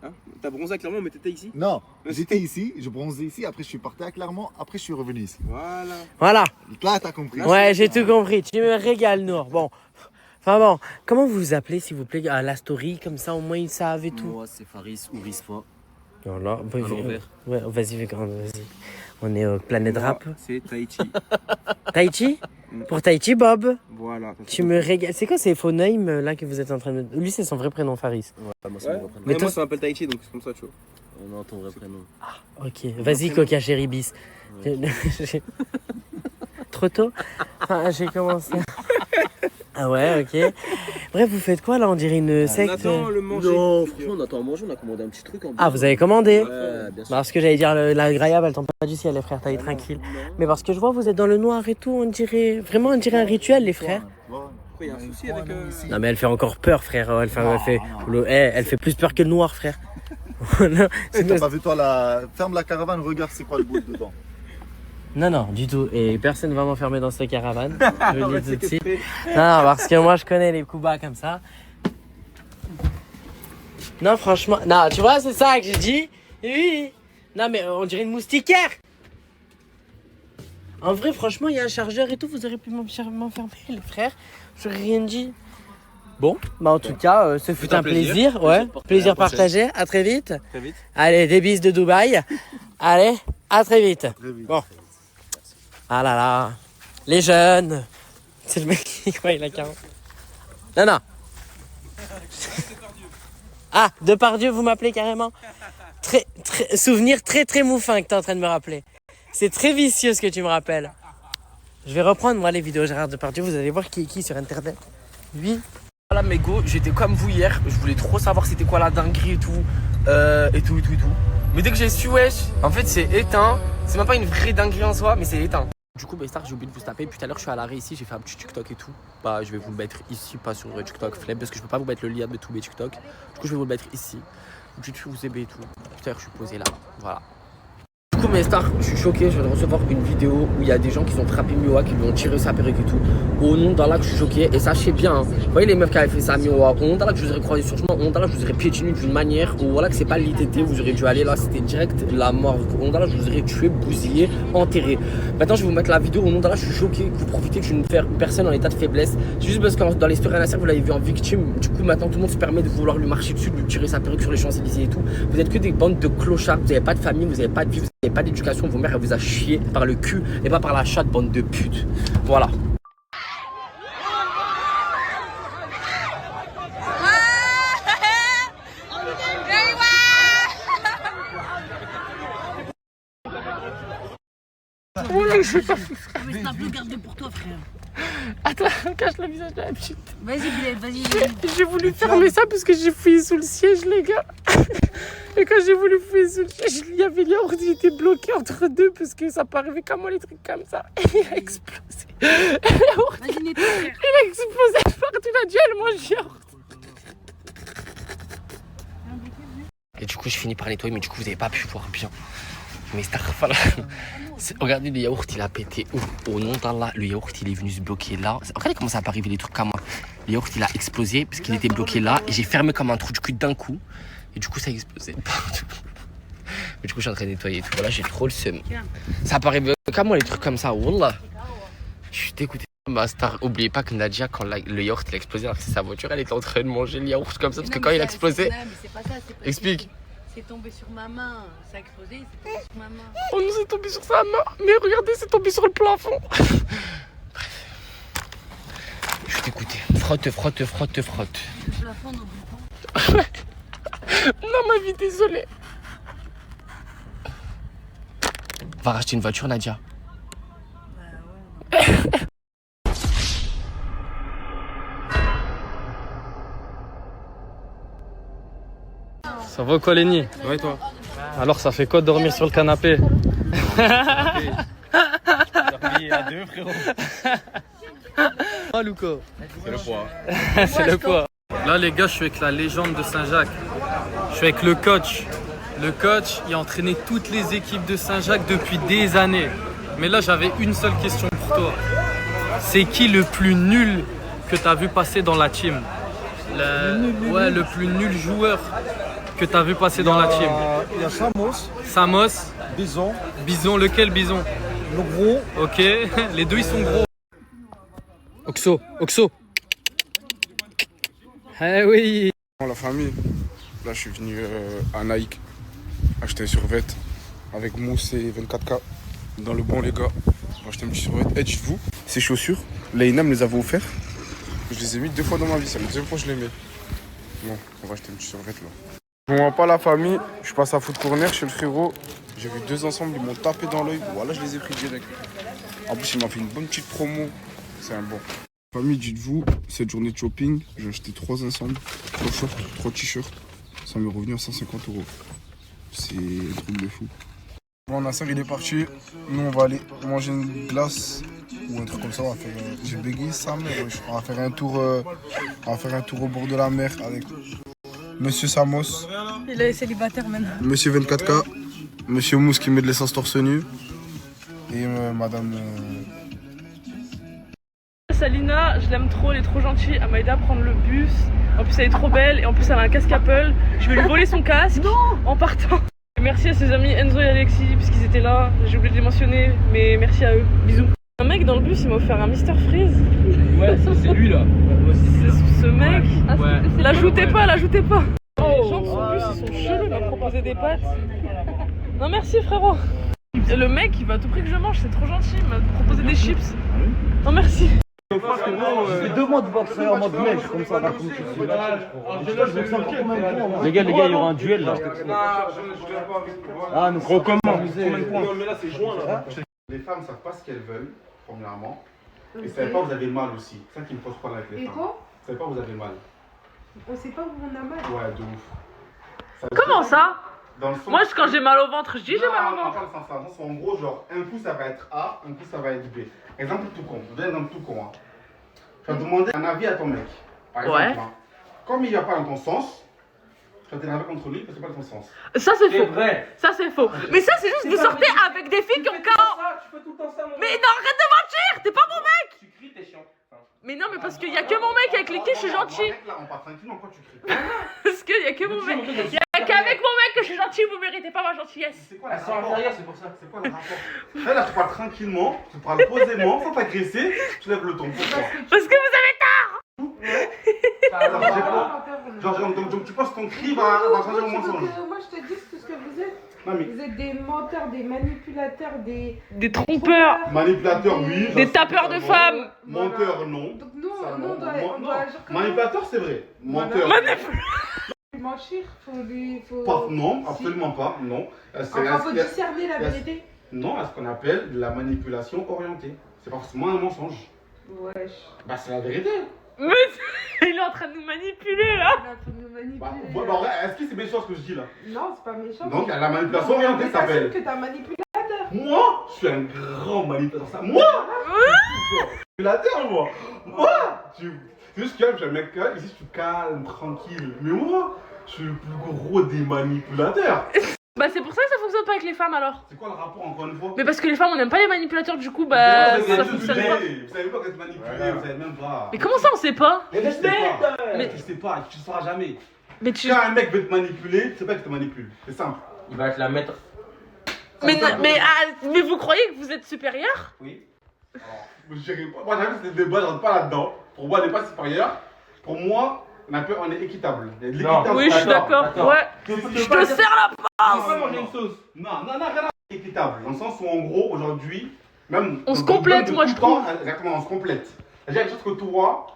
Hein? T'as bronzé à Clermont, mais t'étais ici? Non, j'étais ici, je bronzais ici, après je suis parti à Clermont, après je suis revenu ici. Voilà. Là, t'as compris. Ouais, j'ai tout compris. Tu me régales, Nour. Bon. Enfin bon, comment vous vous appelez, s'il vous plaît, à la story, comme ça, au moins ils savent et tout? Moi, c'est Faris ou Risfa. Voilà. l'envers. Ouais, vas-y. On est au Planète Rap. C'est Tahiti. Tahiti? Pour Tahiti, Bob. Voilà. Tu me régales. C'est quoi ces faux names là que vous êtes en train de... Lui, c'est son vrai prénom, Faris. Ouais, moi, c'est mon vrai prénom. Mais moi, ça m'appelle Tahiti, donc c'est comme ça, tu vois. Non, ton vrai prénom. Ah, ok. Vas-y, Coca Chéri bis. Ouais. Trop tôt? Ah, j'ai commencé. Ah ouais, ok. Bref, vous faites quoi là? On dirait une secte. On attend le manger. Non, franchement, on attend à manger. On a commandé un petit truc. En ah, vous avez commandé? Ouais, bien sûr. Parce que j'allais dire, la graillable, elle tombe pas du ciel, les frères, t'allez tranquille. Mais parce que je vois, vous êtes dans le noir et tout, on dirait un rituel, les frères. Pourquoi il y a un souci avec. Non, mais elle fait encore peur, frère. Elle fait plus peur que le noir, frère. T'as pas vu toi la. Ferme la caravane, regarde c'est quoi le bout dedans. Non, du tout. Et personne va m'enfermer dans cette caravane. Je le dis tout de suite. Non, parce que moi, je connais les coups bas comme ça. Non, franchement. Non, tu vois, c'est ça que j'ai dit. Oui. Non, mais on dirait une moustiquaire. En vrai, franchement, il y a un chargeur et tout. Vous aurez pu m'enfermer, les frères. Je n'ai rien dit. Bon, bah en tout cas, ce fut un plaisir. Ouais, plaisir partagé. À très vite. Très vite. Allez, des bises de Dubaï. Allez, à très vite. Bon. Ah là là, les jeunes. C'est le mec qui croit il a 40. Non. Ah, Depardieu, vous m'appelez carrément. Souvenir très moufin que tu es en train de me rappeler. C'est très vicieux ce que tu me rappelles. Je vais reprendre moi les vidéos Gérard Depardieu. Vous allez voir qui est qui sur internet. Lui. Voilà mes go, j'étais comme vous hier. Je voulais trop savoir c'était quoi la dinguerie et tout. Mais dès que j'ai su wesh, en fait c'est éteint. C'est même pas une vraie dinguerie en soi, mais c'est éteint. Du coup, Star, j'ai oublié de vous taper. Puis tout à l'heure, je suis à l'arrêt ici, j'ai fait un petit TikTok et tout. Bah, je vais vous le mettre ici, pas sur TikTok flemme, parce que je peux pas vous mettre le lien de tous mes TikTok. Du coup, je vais vous le mettre ici. Du coup, vous aimez et tout. Putain, je suis posé là. Voilà. Du coup, mes stars, je suis choqué. Je viens de recevoir une vidéo où il y a des gens qui ont frappé Miwa, qui lui ont tiré sa perruque et tout. Au nom d'Allah, je suis choqué. Et sachez bien, hein, vous voyez les meufs qui avaient fait ça à Miwa, au nom d'Allah, je vous aurais croisé sur le chemin, au nom d'Allah, je vous aurais piétiné d'une manière où voilà que c'est pas l'ITT, vous aurez dû aller là, c'était direct la mort. Au nom d'Allah, je vous aurais tué, bousillé, enterré. Maintenant, je vais vous mettre la vidéo. Au nom d'Allah, je suis choqué que vous profitez que je suis une personne en état de faiblesse. C'est juste parce que dans les stories Nasser, vous l'avez vu en victime. Du coup, maintenant, tout le monde se permet de vouloir lui marcher dessus, de lui tirer sa perruque sur les Champs-Élysées et tout. Vous êtes que des bandes de clochards. Vous n'avez pas de famille, vous n'avez pas de vie, vous n'avez pas d'éducation. Vos mères, elles vous a chié par le cul et pas par la chatte, bande de putes. Voilà. Mais c'est un peu gardé pour toi, frère. Attends, cache le visage de la petite. Vas-y, Bilal, vas-y. J'ai voulu fermer ça parce que j'ai fouillé sous le siège, les gars. Et quand j'ai voulu fouiller sous le siège, il y avait l'yaourt, il était bloqué entre deux parce que ça peut arriver qu'à moi, les trucs comme ça. Et il a explosé. Vas-y, nettoie, frère. Il a explosé partout, il a dû aller manger yaourt. Et du coup, je finis par nettoyer, mais du coup, vous n'avez pas pu voir bien. Mais regardez, le yaourt, il a pété. Au nom d'Allah, le yaourt, il est venu se bloquer là. Regardez comment ça peut arriver, des trucs comme moi. Le yaourt, il a explosé parce qu'il était bloqué là. Et j'ai fermé comme un trou du cul d'un coup. Et du coup, ça a explosé partout. Mais du coup, je suis en train de nettoyer et tout. Voilà, j'ai trop le seum. Ça peut arriver qu'à moi, les trucs comme ça. Wallah. Je suis dégoûté. Ma star, oubliez pas que Nadia, quand le yaourt il a explosé, alors que c'est sa voiture, elle était en train de manger le yaourt comme ça. Parce que quand il a explosé. Explique. C'est tombé sur ma main, ça a explosé, c'est tombé sur ma main. Oh non, c'est tombé sur sa main. Mais regardez, c'est tombé sur le plafond. Bref. Je suis dégoûté. Frotte. Le plafond, n'oublie pas. Non, ma vie, désolée. Va racheter une voiture, Nadia. Ça va quoi, Lenny? Ouais, toi? Alors, ça fait quoi de dormir sur le canapé? Dormi à deux, frérot. Ah, Luco. C'est le poids. C'est le poids. Là, les gars, je suis avec la légende de Saint-Jacques. Je suis avec le coach. Le coach, il a entraîné toutes les équipes de Saint-Jacques depuis des années. Mais là, j'avais une seule question pour toi. C'est qui le plus nul que tu as vu passer dans la team? Le plus nul joueur que tu as vu passer dans la team. Il y a Samos. Samos. Bison. Bison, lequel Bison? Le gros. Ok, les deux ils sont gros. Oxo. Eh oui. La famille, là je suis venu à Nike acheter un survêt avec Mousse et 24K dans le bon les gars. J'ai acheté un petit survêt. Et dites-vous, ces chaussures, Leïna me les avait offertes. Je les ai mis 2 fois dans ma vie, c'est la deuxième fois que je les mets. Bon, on va acheter un petit survêt là. Je ne vois pas la famille, je passe à foot corner chez le frérot. J'ai vu 2 ensemble, ils m'ont tapé dans l'œil. Voilà, je les ai pris direct. En plus, il m'a fait une bonne petite promo. C'est un bon. Famille, dites-vous, cette journée de shopping, j'ai acheté 3 ensembles, 3 shorts, 3 t-shirts. Ça m'est revenu à 150 €. C'est un truc de fou. Bon, Nasser, il est parti. Nous, on va aller manger une glace ou un truc comme ça. On va faire, j'ai bégayé sa mère. On va faire un tour au bord de la mer avec Monsieur Samos. Il est célibataire maintenant. Monsieur 24K. Monsieur Mousse qui met de l'essence torse nu. Et Madame... Salina, je l'aime trop, elle est trop gentille, elle m'a aidé à prendre le bus. En plus elle est trop belle et en plus elle a un casque Apple. Je vais lui voler son casque en partant. Merci à ses amis Enzo et Alexis puisqu'ils étaient là, j'ai oublié de les mentionner, mais merci à eux, bisous. Un mec dans le bus il m'a offert un Mr Freeze. Ouais, c'est lui là. Ce mec, Ouais. l'ajoutez pas. Les gens de son bus ils sont chelous, il m'a proposé des pâtes. Non merci frérot. Le mec il va à tout prix que je mange, c'est trop gentil, il m'a proposé des chips. Non merci. Je fais 2 mois de boxe en mode neige, comme ça, là, comme tu dis. Les gars, il y aura un duel là. Ah, nous recommence. Mais là, c'est juin là. Les femmes ne savent pas ce qu'elles veulent, premièrement. Et ne savent pas que vous avez mal aussi. C'est ça qui me pose problème avec les femmes. Vous ne savez pas que vous avez mal. On sait pas où on a mal. Ouais, de ouf. Comment ça? Dans le sens... Moi quand j'ai mal au ventre, je dis j'ai mal au ventre. Non, en gros, genre, un coup ça va être A, un coup ça va être B. Exemple tout con, je donne un exemple tout con. Hein. Tu vas demander un avis à ton mec. Par exemple, Ouais. hein. Comme il ne va pas dans ton sens, vas t'énerver contre lui parce que c'est pas dans ton sens. Ça c'est faux. vrai. Ça c'est faux. Mais ça c'est juste, vous sortez avec des filles qui ont 40. Tu fais tout le temps ça, mon Mais non, arrête de mentir, t'es pas mon mec. Tu cries, t'es chiant. Mais non, mais parce qu'il y a que mon mec avec lesquels je suis gentil. Là, on part tranquillement, pourquoi tu cries? Parce qu'il y a que mon mec. Il y a qu'avec mon mec que je suis gentil, vous méritez pas ma gentillesse. C'est quoi la inférieure, c'est pour ça. C'est quoi le rapport? Là, tu parles tranquillement, tu parles posément, sans t'agresser, tu lèves le ton. Pourquoi? Parce que vous avez tort. Donc tu penses que ton cri va changer au mensonge? Moi je te dis tout ce que vous êtes. Non, mais... Vous êtes des menteurs, des manipulateurs, des trompeurs. Manipulateurs, oui. Des tapeurs de femmes. Menteurs, non. Donc nous, on doit agir comme Manipulateur, c'est vrai. Menteur. mentir, Pas, non, absolument pas, non. Enfin, faut discerner la vérité. Non, à ce qu'on appelle de la manipulation orientée. C'est pas forcément un mensonge. Wesh. Bah, c'est la vérité. Mais il est en train de nous manipuler là. Il est en train de nous manipuler. Bah, est-ce que c'est méchant ce que je dis là? Non, c'est pas méchant. Donc, la manipulation orientée s'appelle. Que t'es un manipulateur. Moi, je suis un grand manipulateur. Ça, moi, manipulateur, moi. C'est juste que je suis un mec calme. Ici, je suis calme, tranquille. Mais moi, je suis le plus gros des manipulateurs. Bah c'est pour ça que ça fonctionne pas avec les femmes alors. C'est quoi le rapport encore une fois? Mais parce que les femmes on n'aime pas les manipulateurs, du coup bah ça fonctionne pas. Vous savez pas qu'être manipulé, vous savez même pas. Mais comment ça on sait pas? Mais tu sais pas, tu ne sauras jamais. Mais tu... Quand un mec veut te manipuler, tu sais pas qu'il te manipule. C'est simple. Il va te la mettre. Mais vous croyez que vous êtes supérieur? Oui. Moi j'avoue que c'est des débats, je rentre pas là-dedans. Pour moi on n'est pas supérieur. Pour moi, on est équitable. Oui, je suis d'accord. Ouais. Je te serre la pince. Non, rien à voir. Équitable. Dans le sens où en gros aujourd'hui, même. On se complète, moi je trouve. Exactement, on se complète. C'est-à-dire quelque chose que toi,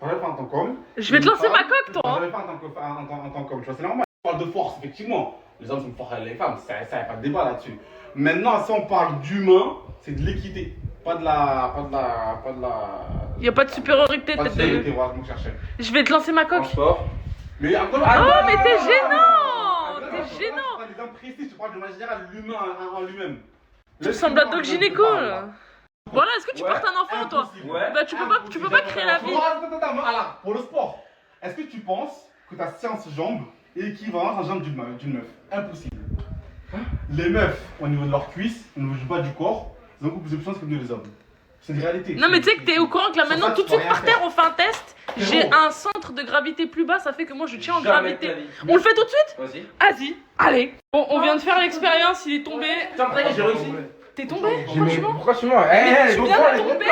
t'en avais pas en tant qu'homme. Je vais te lancer ma coque, toi. T'en avais pas en tant qu'homme. Tu vois, c'est normal. On parle de force, effectivement. Les hommes sont plus forts que les femmes. Ça, y a pas de débat là-dessus. Maintenant, si on parle d'humain, c'est de l'équité. Pas de la. Y'a pas de supériorité, pas de supériorité, voilà, je me cherchais. Je vais te lancer ma coque. Mais encore. Oh, mais t'es gênant! T'es gênant! Je prends des exemples précis, je parle de manière générale, l'humain en lui-même. Tu ressembles à Doc Gynéco là. Voilà, est-ce que tu portes un enfant toi? Bah tu peux pas créer la vie. Attends, alors, pour le sport, est-ce que tu penses que ta séance jambes est équivalente à la jambe d'une meuf? Impossible. Les meufs, au niveau de leurs cuisses, au niveau du bas du corps, ils ont beaucoup plus de puissance que nous les hommes. C'est une réalité. Non mais tu sais que t'es au courant que là maintenant tout de suite par terre on fait un test. J'ai un centre de gravité plus bas, ça fait que moi je tiens en gravité. On le fait tout de suite? Vas-y. Allez. Bon, on vient de faire l'expérience, il est tombé. J'ai réussi. T'es tombé? Franchement. Pourquoi tu mens? Tu viens de tomber.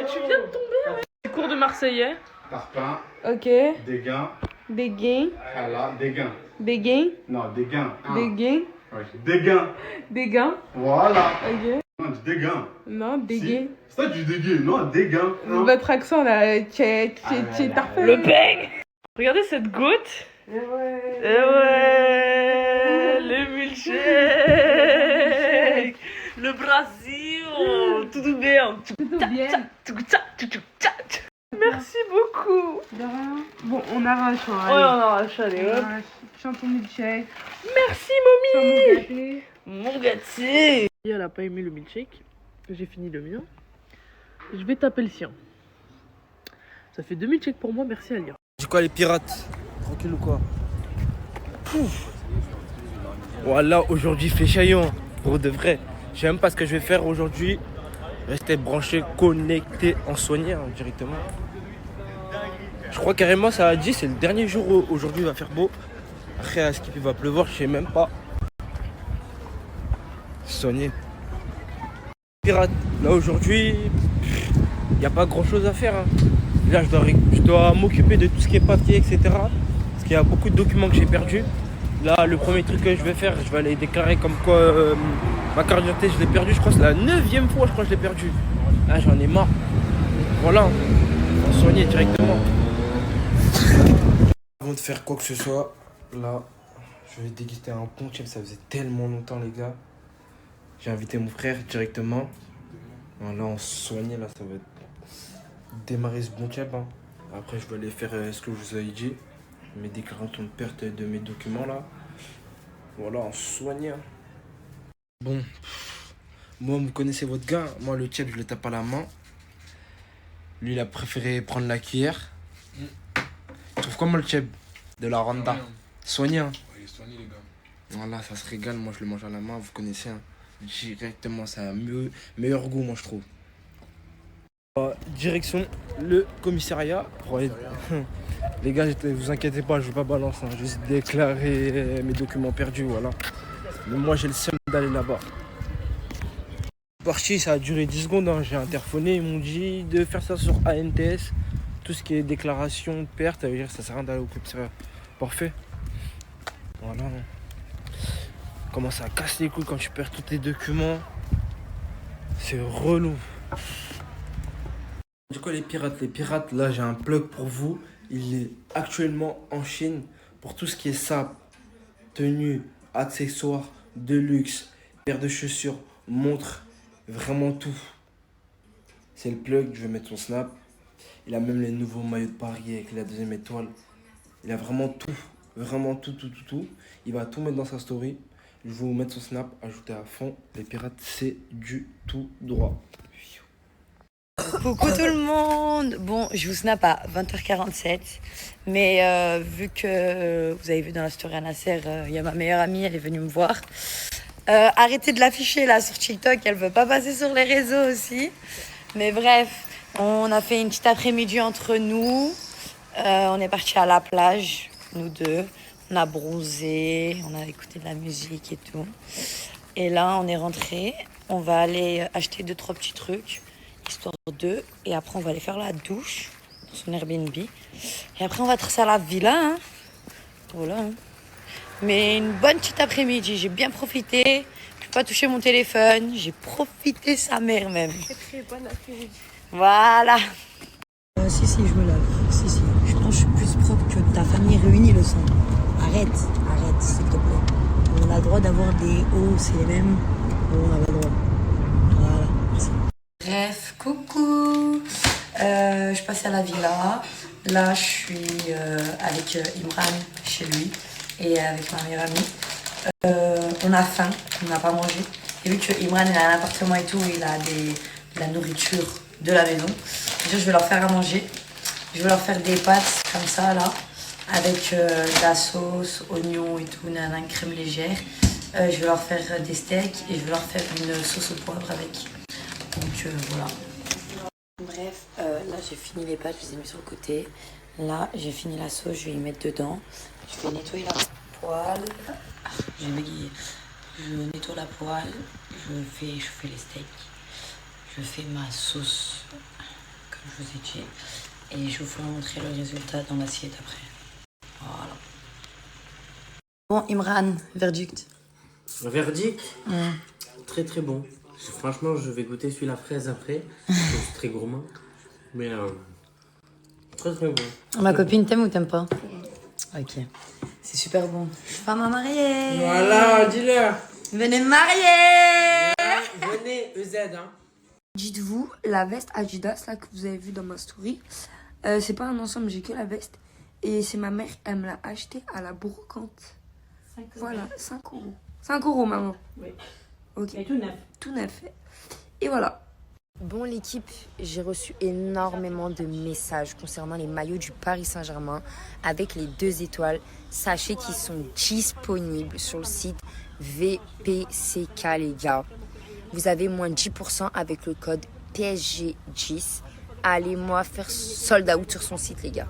Tu viens de tomber. Cours de marseillais. Tarpin. Ok. Dégain. Béguin. Voilà, dégain. Béguin. Non, dégain. Béguin. Ouais, dégain. Dégain. Voilà. Ok. Non, du dégain. Non, dégain. C'est ça du dégain, non, dégain. Votre accent là, tu tarpin. Le bang. Regardez cette goutte. Eh ouais. Eh ouais. Le milkshake. Le Brésil. Tout bien. Tout bien. Merci beaucoup. De rien. Bon, on arrache. Hein, ouais, on arrache, allez hop. Chanton milkshake. Merci, momie. Mon gâté. Elle a pas aimé le milkshake. J'ai fini le mien. Je vais taper le sien. Ça fait 2 milkshakes pour moi, merci Alia. C'est quoi les pirates? Tranquille ou quoi? Voilà, aujourd'hui fait chaillon. Pour de vrai. Je sais même pas ce que je vais faire aujourd'hui. Rester branché, connecté, en soigné hein, directement. Je crois carrément ça a dit, c'est le dernier jour où aujourd'hui il va faire beau. Après à Skip il va pleuvoir, je sais même pas. Soigné. Pirate, là aujourd'hui, il n'y a pas grand chose à faire. Hein. Là je dois m'occuper de tout ce qui est papier, etc. Parce qu'il y a beaucoup de documents que j'ai perdus. Là le premier truc que je vais faire, je vais aller déclarer comme quoi ma carte d'identité je l'ai perdue, je crois que c'est la 9e fois je crois que je l'ai perdue. Là j'en ai marre. Voilà, on va soigner directement. Avant de faire quoi que ce soit, là je vais déguster un ponchep, ça faisait tellement longtemps les gars. J'ai invité mon frère directement. Là on se soignait, là ça va démarrer ce ponchep. Hein. Après je vais aller faire ce que je vous avais dit. Mes déclarations de perte de mes documents là. Voilà, on se soigne. Bon, moi vous connaissez votre gars. Moi le chef je le tape à la main. Lui il a préféré prendre la cuillère. Tu trouves comment le chef de la Randa? Soigné, hein. Ouais, il est soigné, les gars. Voilà, ça se régale. Moi, je le mange à la main, vous connaissez, hein. Directement, ça a meilleur goût, moi, je trouve. Direction le commissariat. Les gars, vous inquiétez pas, je vais pas balancer, hein. Juste déclarer mes documents perdus, voilà. Mais moi, j'ai le seum d'aller là-bas. Parti, ça a duré 10 secondes, hein. J'ai interphoné, ils m'ont dit de faire ça sur ANTS. Tout ce qui est déclaration de perte, ça veut dire que ça sert à rien d'aller au commissariat. Parfait. Voilà. Comment ça casse les couilles quand tu perds tous tes documents. C'est relou. Du coup, les pirates, là, j'ai un plug pour vous. Il est actuellement en Chine pour tout ce qui est sable, tenue, accessoires, de luxe, paires de chaussures, montres, vraiment tout. C'est le plug, je vais mettre son snap. Il a même les nouveaux maillots de Paris avec la 2e étoile. Il a vraiment tout. Vraiment tout. Il va tout mettre dans sa story. Je vais vous mettre son snap, ajouter à fond. Les pirates, c'est du tout droit. Coucou tout le monde. Bon, je vous snap à 20h47. Mais vu que vous avez vu dans la story à Nasser, il y a ma meilleure amie, elle est venue me voir. Arrêtez de l'afficher là sur TikTok, elle veut pas passer sur les réseaux aussi. Mais bref, on a fait une petite après-midi entre nous. On est parti à la plage, nous deux. On a bronzé, on a écouté de la musique et tout. Et là, on est rentré. On va aller acheter 2-3 petits trucs, histoire d'eux. Et après, on va aller faire la douche dans son Airbnb. Et après, on va tracer à la villa. Hein. Voilà. Hein. Mais une bonne petite après-midi. J'ai bien profité. Je n'ai pas touché mon téléphone. J'ai profité sa mère même. Très bonne après-midi. Voilà. Si, je me lave. Si. Je pense que je suis plus propre que ta famille réunie le sang. Arrête, s'il te plaît. On a le droit d'avoir des hauts, c'est les mêmes. On a le droit. Voilà, merci. Bref, coucou. Je passe à la villa. Là, je suis avec Imran chez lui et avec ma meilleure amie. On a faim, on n'a pas mangé. Et vu que Imran il a un appartement et tout, il a de la nourriture de la maison. Je vais leur faire à manger. Je vais leur faire des pâtes comme ça là, avec de la sauce, oignon et tout, une crème légère. Je vais leur faire des steaks et je vais leur faire une sauce au poivre avec. Donc voilà. Bref, là j'ai fini les pâtes, je les ai mis sur le côté. Là j'ai fini la sauce, je vais y mettre dedans. Je vais nettoyer la poêle. J'ai bégayé. Je nettoie la poêle, je fais les steaks. Je fais ma sauce, comme je vous ai dit. Et je vous ferai montrer le résultat dans l'assiette après. Voilà. Bon, Imran, verdict. Verdict Très très bon. Franchement, je vais goûter celui-là fraise après. C'est très gourmand. Mais très très bon. Ma copine, t'aimes ou t'aimes pas? Ok. C'est super bon. Je suis femme à marier. Voilà, dis-le. Venez me marier. Venez, EZ, hein. Dites-vous, la veste Adidas là que vous avez vue dans ma story, c'est pas un ensemble, j'ai que la veste. Et c'est ma mère, elle me l'a acheté à la brocante. Voilà, 5 €. 5 €, maman. Oui. Ok. Et tout neuf. Tout neuf. Et voilà. Bon l'équipe, j'ai reçu énormément de messages concernant les maillots du Paris Saint-Germain avec les 2 étoiles. Sachez qu'ils sont disponibles sur le site VPCK les gars. Vous avez moins 10% avec le code PSG10. Allez-moi faire sold out sur son site les gars.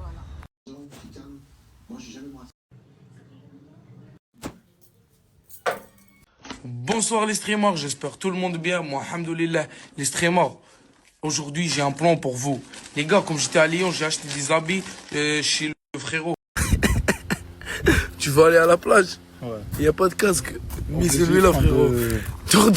Bonsoir les streamers, j'espère tout le monde bien. Moi, alhamdoulilah, les streamers. Aujourd'hui, j'ai un plan pour vous. Les gars, comme j'étais à Lyon, j'ai acheté des habits chez le frérot. Tu vas aller à la plage? Ouais. Il n'y a pas de casque. Mais celui-là, frérot. Tour.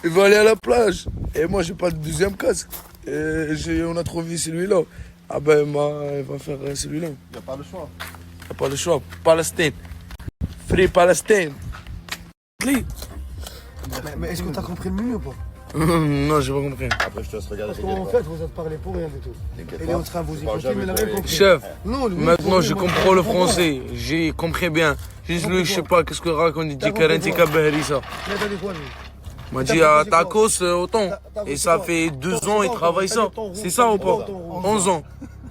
Il va aller à la plage. Et moi, j'ai pas de deuxième casque. On a trouvé celui-là. Ah ben, il va faire celui-là. Il n'y a pas le choix. Il n'y a pas le choix. Palestine. Free Palestine. Mais est-ce que t'as compris le milieu ou pas? Non, j'ai pas compris. Après, je te laisse regarder. Parce qu'en fait, vous êtes parlé pour rien du tout. Il est en train de vous écouter, mais il n'a rien compris. Chef, non, maintenant je comprends le français. J'ai compris bien. Juste lui, je sais pas, qu'est-ce que raconte. Il dit Karentika Behrissa. Il m'a dit à Tacos autant. Et ça fait 2 ans, il travaille ça. C'est ça ou pas? 11 ans.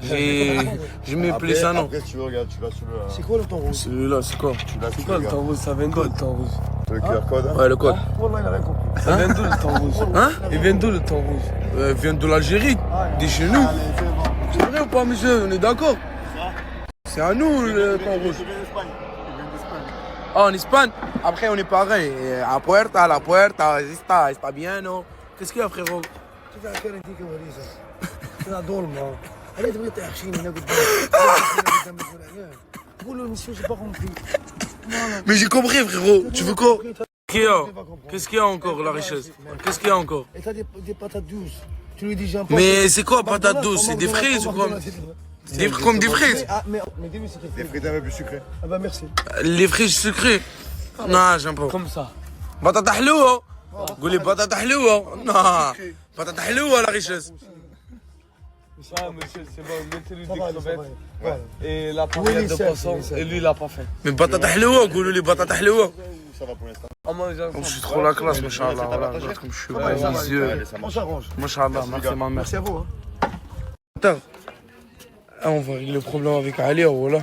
Je me plais ça, non. Après, tu regardes, tu vas sur le. C'est quoi le temps rouge? Celui-là, c'est quoi? C'est quoi le temps rouge? Ça vient d'où le temps rouge? Le QR code, hein? Ouais, le code. Wallah, il a rien compris. Ça vient d'où le temps rouge? Hein? Il vient d'où le temps rouge? Il vient de l'Algérie, de chez nous. C'est vrai ou pas, monsieur? On est d'accord? C'est à nous le temps rouge. Ah, en Espagne? Après, on est pareil. La puerta, está bien, non? Qu'est-ce qu'il y a, frérot? شوف كان يديك وريزه انا ظلمه انا تبغي تحشيني هنا قدام قول له مسيو جي با كومبري Mais j'ai compris, frérot. Tu veux quoi? Qu'est-ce qu'il y a encore, la richesse? Qu'est-ce qu'il y a encore? Et t'as des patates douces. Tu lui dis j'ai un peu. Mais c'est quoi, patate douce? C'est des fraises ou quoi? Comme des fraises? Mais dis-lui c'est des frites un peu plus sucrées. Ah bah merci. Les frites sucrées? Non, j'aime pas. Comme ça. Batata حلوة. قول لي batata حلوة. Non. Batata حلوة, la richesse. Ah, monsieur, c'est bon, mettez-lui des crevettes. Et la pancarte de poisson. Et lui, il l'a pas fait. Mais batata حلوة, قولوا لي batata حلوة. Ça va pour l'instant. Je suis trop la classe, machallah. Voilà, comme je suis beau, mes yeux. On s'arrange. Machallah, merci ma mère. Merci à vous. Attends. On va régler le problème avec Ali, voilà.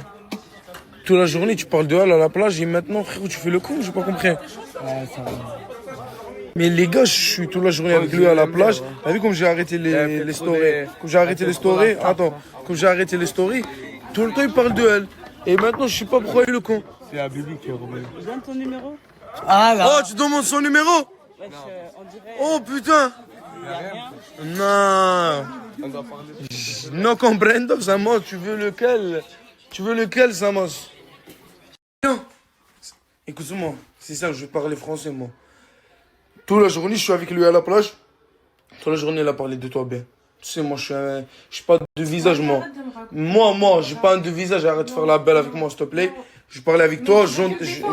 Toute la journée, tu parles de elle à la plage et maintenant, frérot, tu fais le con, j'ai pas compris. Ouais, ça va. Mais les gars, je suis toute la journée avec lui à la plage. T'as vu comme j'ai arrêté les stories? Comme j'ai arrêté les stories? Attends, comme j'ai arrêté les stories, tout le temps il parle de elle. Et maintenant, je sais pas pourquoi il est le con. C'est Abibi qui est revenu. Je donne ton numéro? Ah là! Oh, tu demandes son numéro? Ouais, on dirait... Oh putain! Non! Non comprendo, Samos, tu veux lequel? Tu veux lequel, Samos? Non! Écoute-moi, c'est ça, je vais parler français, moi. Toute la journée, je suis avec lui à la plage. Toute la journée, il a parlé de toi bien. Tu sais, moi, je suis pas de visage, moi. Moi, j'ai pas un de visage. Arrête de faire la belle avec moi, s'il te plaît. Je parlais avec toi.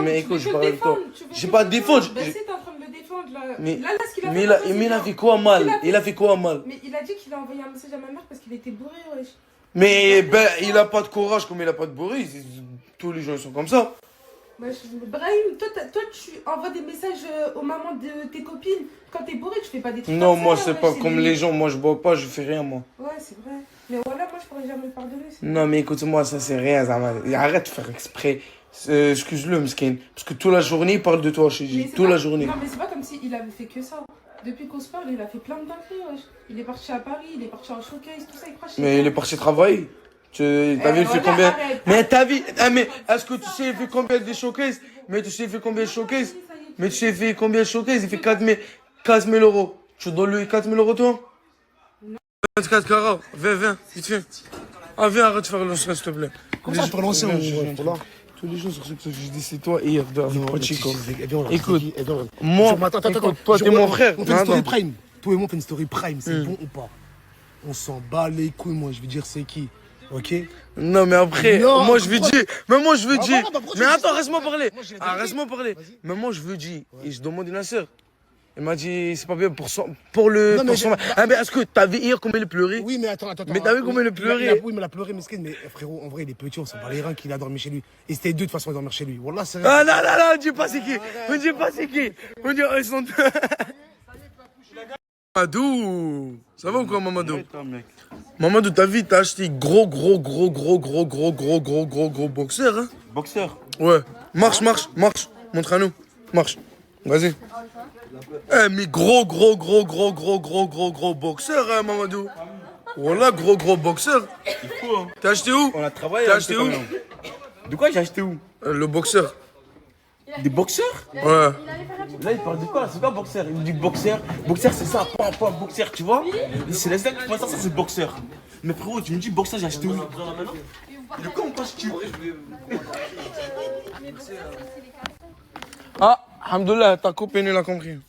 Mais écoute, je parlais avec toi. J'ai pas de défendre. Ben si, t'es en train de le défendre, là. Mais Là, ce qu'il a fait, il a fait quoi mal? Il a fait quoi mal? Mais il a dit qu'il a envoyé un message à ma mère parce qu'il était bourré, wesh. Mais ben, il a pas de courage comme il a pas de bourré. Tous les gens ils sont comme ça. Brahim, toi, tu envoies des messages aux mamans de tes copines. Quand t'es bourré, tu fais pas des trucs Non, comme moi, ça, c'est ouais, pas comme les gens. Moi, je bois pas, je fais rien, moi. Ouais, c'est vrai. Mais voilà, moi, je pourrais jamais le pardonner. Non, mais écoute-moi, ça, c'est rien. Arrête de faire exprès. Excuse-le, Mskin. Parce que toute la journée, il parle de toi, je dis. Toute la journée. Non, mais c'est pas comme s'il avait fait que ça. Depuis qu'on se parle, il a fait plein de dingueries, wesh. Il est parti à Paris, il est parti en showcase, tout ça, il croit chez Mais il est parti travailler. T'as vu, il fait combien? arrête. Mais t'as vu, mais est-ce que tu sais, il fait combien de showcases? Mais tu sais, il fait combien de showcases? Mais tu sais, il fait combien de showcases? Il fait 4 000 euros. Tu donnes lui 4 000 euros, toi? 24 carats. Viens, vite fait. Ah, viens, arrête de faire le stress, s'il te plaît. Comment ça, pour lancer un tous les jours sur ce que je dis, c'est toi hier, Chico. Écoute, moi, toi, t'es mon frère. On fait une story prime. Toi et moi, on fait une story prime. C'est bon ou pas? On s'en bat les couilles, moi. Je veux dire, c'est qui? Ok? Non, mais après, moi je veux dire. Mais moi je veux dire. Mais attends, reste-moi parler. Reste-moi parler. Mais moi je veux dire. Et je demande une sœur. Elle m'a dit, c'est pas bien pour le. Ah, mais est-ce que t'as vu hier comment il pleurait? Oui, mais attends. Mais t'as vu comment il pleurait? Oui, mais il a pleuré, mesquine. Mais frérot, en vrai, il est petit, on s'en bat les reins qu'il a dormi chez lui. Et c'était deux de toute façon à dormir chez lui. Wallah, c'est. Ah, non, dis pas c'est qui. On dit pas c'est qui. On dit, ils sont. Mamadou, ça va ou quoi, Mamadou? Mamadou, ta vie, t'as acheté gros boxeur, hein? Boxeur? Ouais. Marche. Montre à nous. Marche. Vas-y. Eh, mais gros boxeur, hein, Mamadou? Voilà, gros boxeur. Il faut, hein. T'as acheté où? On a travaillé. T'as acheté où? De quoi j'ai acheté où? Le boxeur. Des boxeurs? Ouais. Là, il parle de quoi? C'est pas boxeur. Il me dit boxeur. Boxeur, c'est ça. Pas boxeur, tu vois? C'est les mecs qui font ça, c'est boxeur. Mais frérot, tu me dis boxeur, j'ai acheté où? De quoi on passe tu? Ah, alhamdoulilah, ta copine, elle a compris.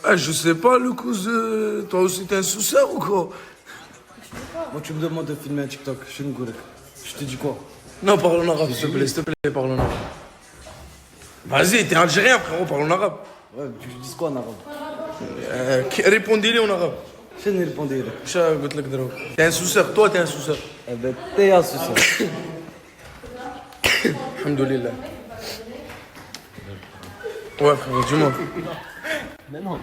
Eh, je sais pas, le cousin. Toi aussi, t'es un sous-sœur ou quoi? Moi, tu me demandes de filmer un TikTok. Je te dis quoi? Non, parle en arabe, s'il te plaît, parle en arabe. Vas-y, t'es algérien, frérot, parle en arabe. Ouais, tu dis quoi en arabe? Répondez-les en arabe. Je ne répondais pas. T'es un sous-sœur, toi, t'es un sous-sœur. Eh ben, t'es un sous-sœur. Alhamdoulilah. Ouais, frérot, dis-moi. Mais non.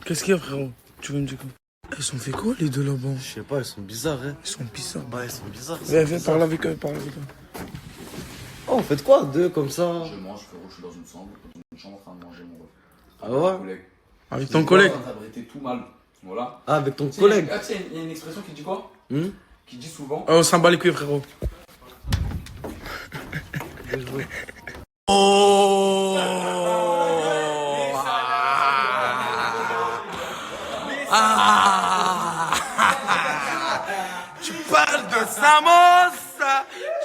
Qu'est-ce qu'il y a, frérot? Tu veux me dire quoi? Ils sont fait quoi les deux là-bas? Je sais pas, ils sont bizarres, hein. Ils sont bizarres. Bah, ils sont bizarres. Viens, parle avec eux, parle avec eux. Oh, vous faites quoi, deux comme ça? Je mange, frérot, je suis dans une chambre en train de manger mon ref. Ah ouais? Avec ton collègue? En train d'abriter tout mal. Voilà. Ah, avec ton collègue? Ah, tiens, il y a une expression qui dit quoi? Qui dit souvent. On s'en bat les couilles, frérot. Oh! Tu parles de Samos!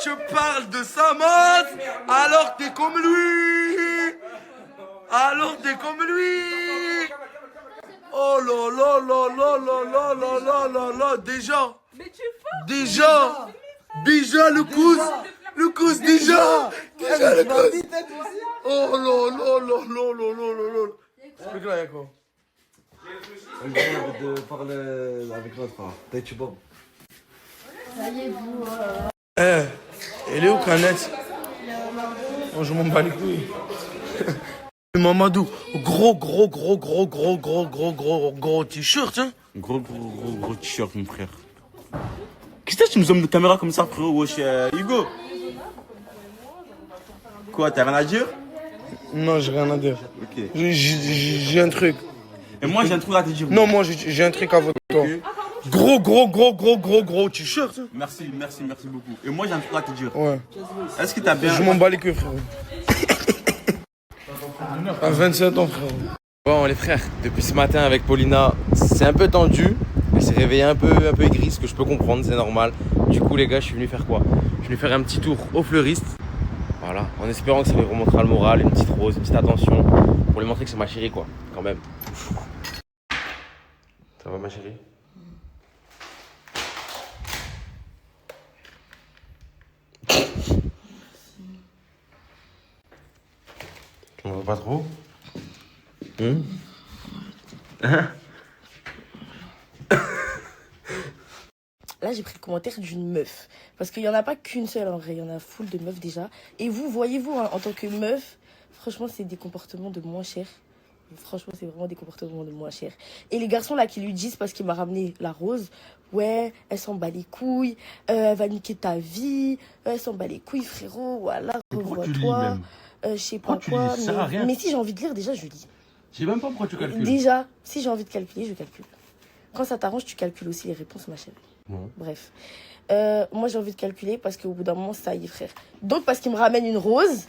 Tu parles de Samos! Alors t'es comme lui! Alors t'es comme lui! Oh là là là là là là là là là là! Déjà! Déjà le cousse déjà le cousse. Oh là là là là là là là là. Explique là, Yako. On vient de parler avec notre frère. T'es tu bon? Allez-vous. Eh, elle est où, Canette? Oh, je m'en bats les couilles. Mamadou, gros t-shirt, hein? Gros t-shirt, mon frère. Qu'est-ce que tu me zoomes de caméra comme ça, frérot? Wesh, Hugo. Quoi, t'as rien à dire? Non, j'ai rien à dire. Ok. J'ai un truc. Et moi, j'ai un truc à te dire. Non, moi, j'ai un truc à votre toi. Gros t-shirt. Hein. Merci beaucoup. Et moi, j'ai un truc à te dire. Ouais. Est-ce que t'as bien... Je m'en bats les couilles, frérot. À 27 ans, frérot. Bon, les frères, depuis ce matin avec Paulina, c'est un peu tendu. Elle s'est réveillée un peu aigrie, ce que je peux comprendre, c'est normal. Du coup, les gars, je suis venu faire quoi? Je suis venu faire un petit tour au fleuriste. Voilà, en espérant que ça lui remontera le moral, une petite rose, une petite attention, pour lui montrer que c'est ma chérie, quoi, quand même. Ça va, ma chérie? Tu m'en veux pas trop? Là, j'ai pris le commentaire d'une meuf. Parce qu'il n'y en a pas qu'une seule en vrai. Il y en a full de meufs déjà. Et vous, voyez-vous, hein, en tant que meuf, franchement, c'est des comportements de moins cher. Franchement, c'est vraiment des comportements de moins cher. Et les garçons là qui lui disent, parce qu'il m'a ramené la rose, ouais, elle s'en bat les couilles, elle va niquer ta vie, elle s'en bat les couilles, frérot, voilà, revois-toi. Je sais pas quoi. Mais si j'ai envie de lire, déjà, je lis. Je sais même pas pourquoi tu calcules. Déjà, si j'ai envie de calculer, je calcule. Quand ça t'arrange, tu calcules aussi les réponses, ma chérie. Bref. Moi, j'ai envie de calculer parce qu'au bout d'un moment, ça y est, frère. Donc, parce qu'il me ramène une rose,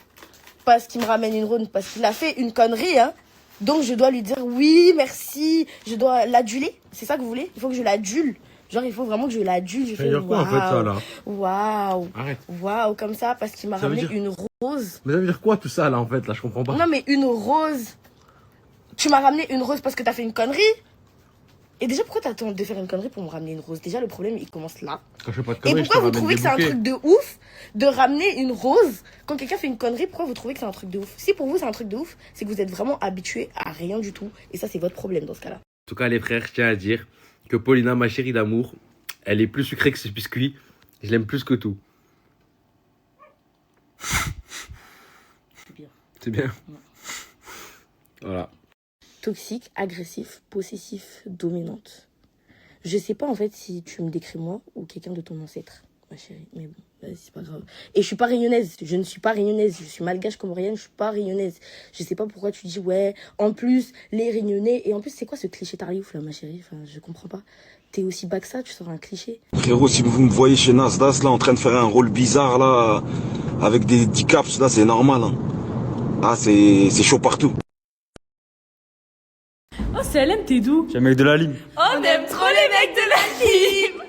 parce qu'il a fait une connerie, hein. Donc, je dois lui dire oui, merci. Je dois l'aduler. C'est ça que vous voulez? Il faut que je l'adule. Genre, il faut vraiment que je l'adule. Je fais quoi en fait, ça, là? Waouh. Arrête. Waouh, comme ça, parce qu'il m'a ramené une rose. Mais ça veut dire quoi tout ça, là, en fait? Là, je comprends pas. Non, mais une rose. Tu m'as ramené une rose parce que t'as fait une connerie? Et déjà, pourquoi t'attends de faire une connerie pour me ramener une rose? Déjà, le problème, il commence là. Quand je fais pas de connerie, et pourquoi vous trouvez que c'est un truc de ouf de ramener une rose? Quand quelqu'un fait une connerie, pourquoi vous trouvez que c'est un truc de ouf? Si pour vous, c'est un truc de ouf, c'est que vous êtes vraiment habitué à rien du tout. Et ça, c'est votre problème dans ce cas-là. En tout cas, les frères, je tiens à dire que Paulina, ma chérie d'amour, elle est plus sucrée que ce biscuit. Je l'aime plus que tout. C'est bien. C'est bien. Voilà. Toxique, agressif, possessif, dominante. Je sais pas en fait si tu me décris moi ou quelqu'un de ton ancêtre, ma chérie. Mais bon, vas-y, c'est pas grave. Et je suis pas réunionnaise. Je ne suis pas réunionnaise. Je suis malgache comorienne. Je suis pas réunionnaise. Je sais pas pourquoi tu dis ouais. En plus, les réunionnais. Et en plus, c'est quoi ce cliché tariouf là, ma chérie? Enfin, je comprends pas. T'es aussi bas que ça, tu sors un cliché. Frérot, si vous me voyez chez Nasdaq là en train de faire un rôle bizarre là, avec des caps là, c'est normal. Hein. Ah, c'est chaud partout. Oh, c'est LM, t'es d'où? C'est un mec de la ligne. Oh, on aime trop les mecs de la ligne.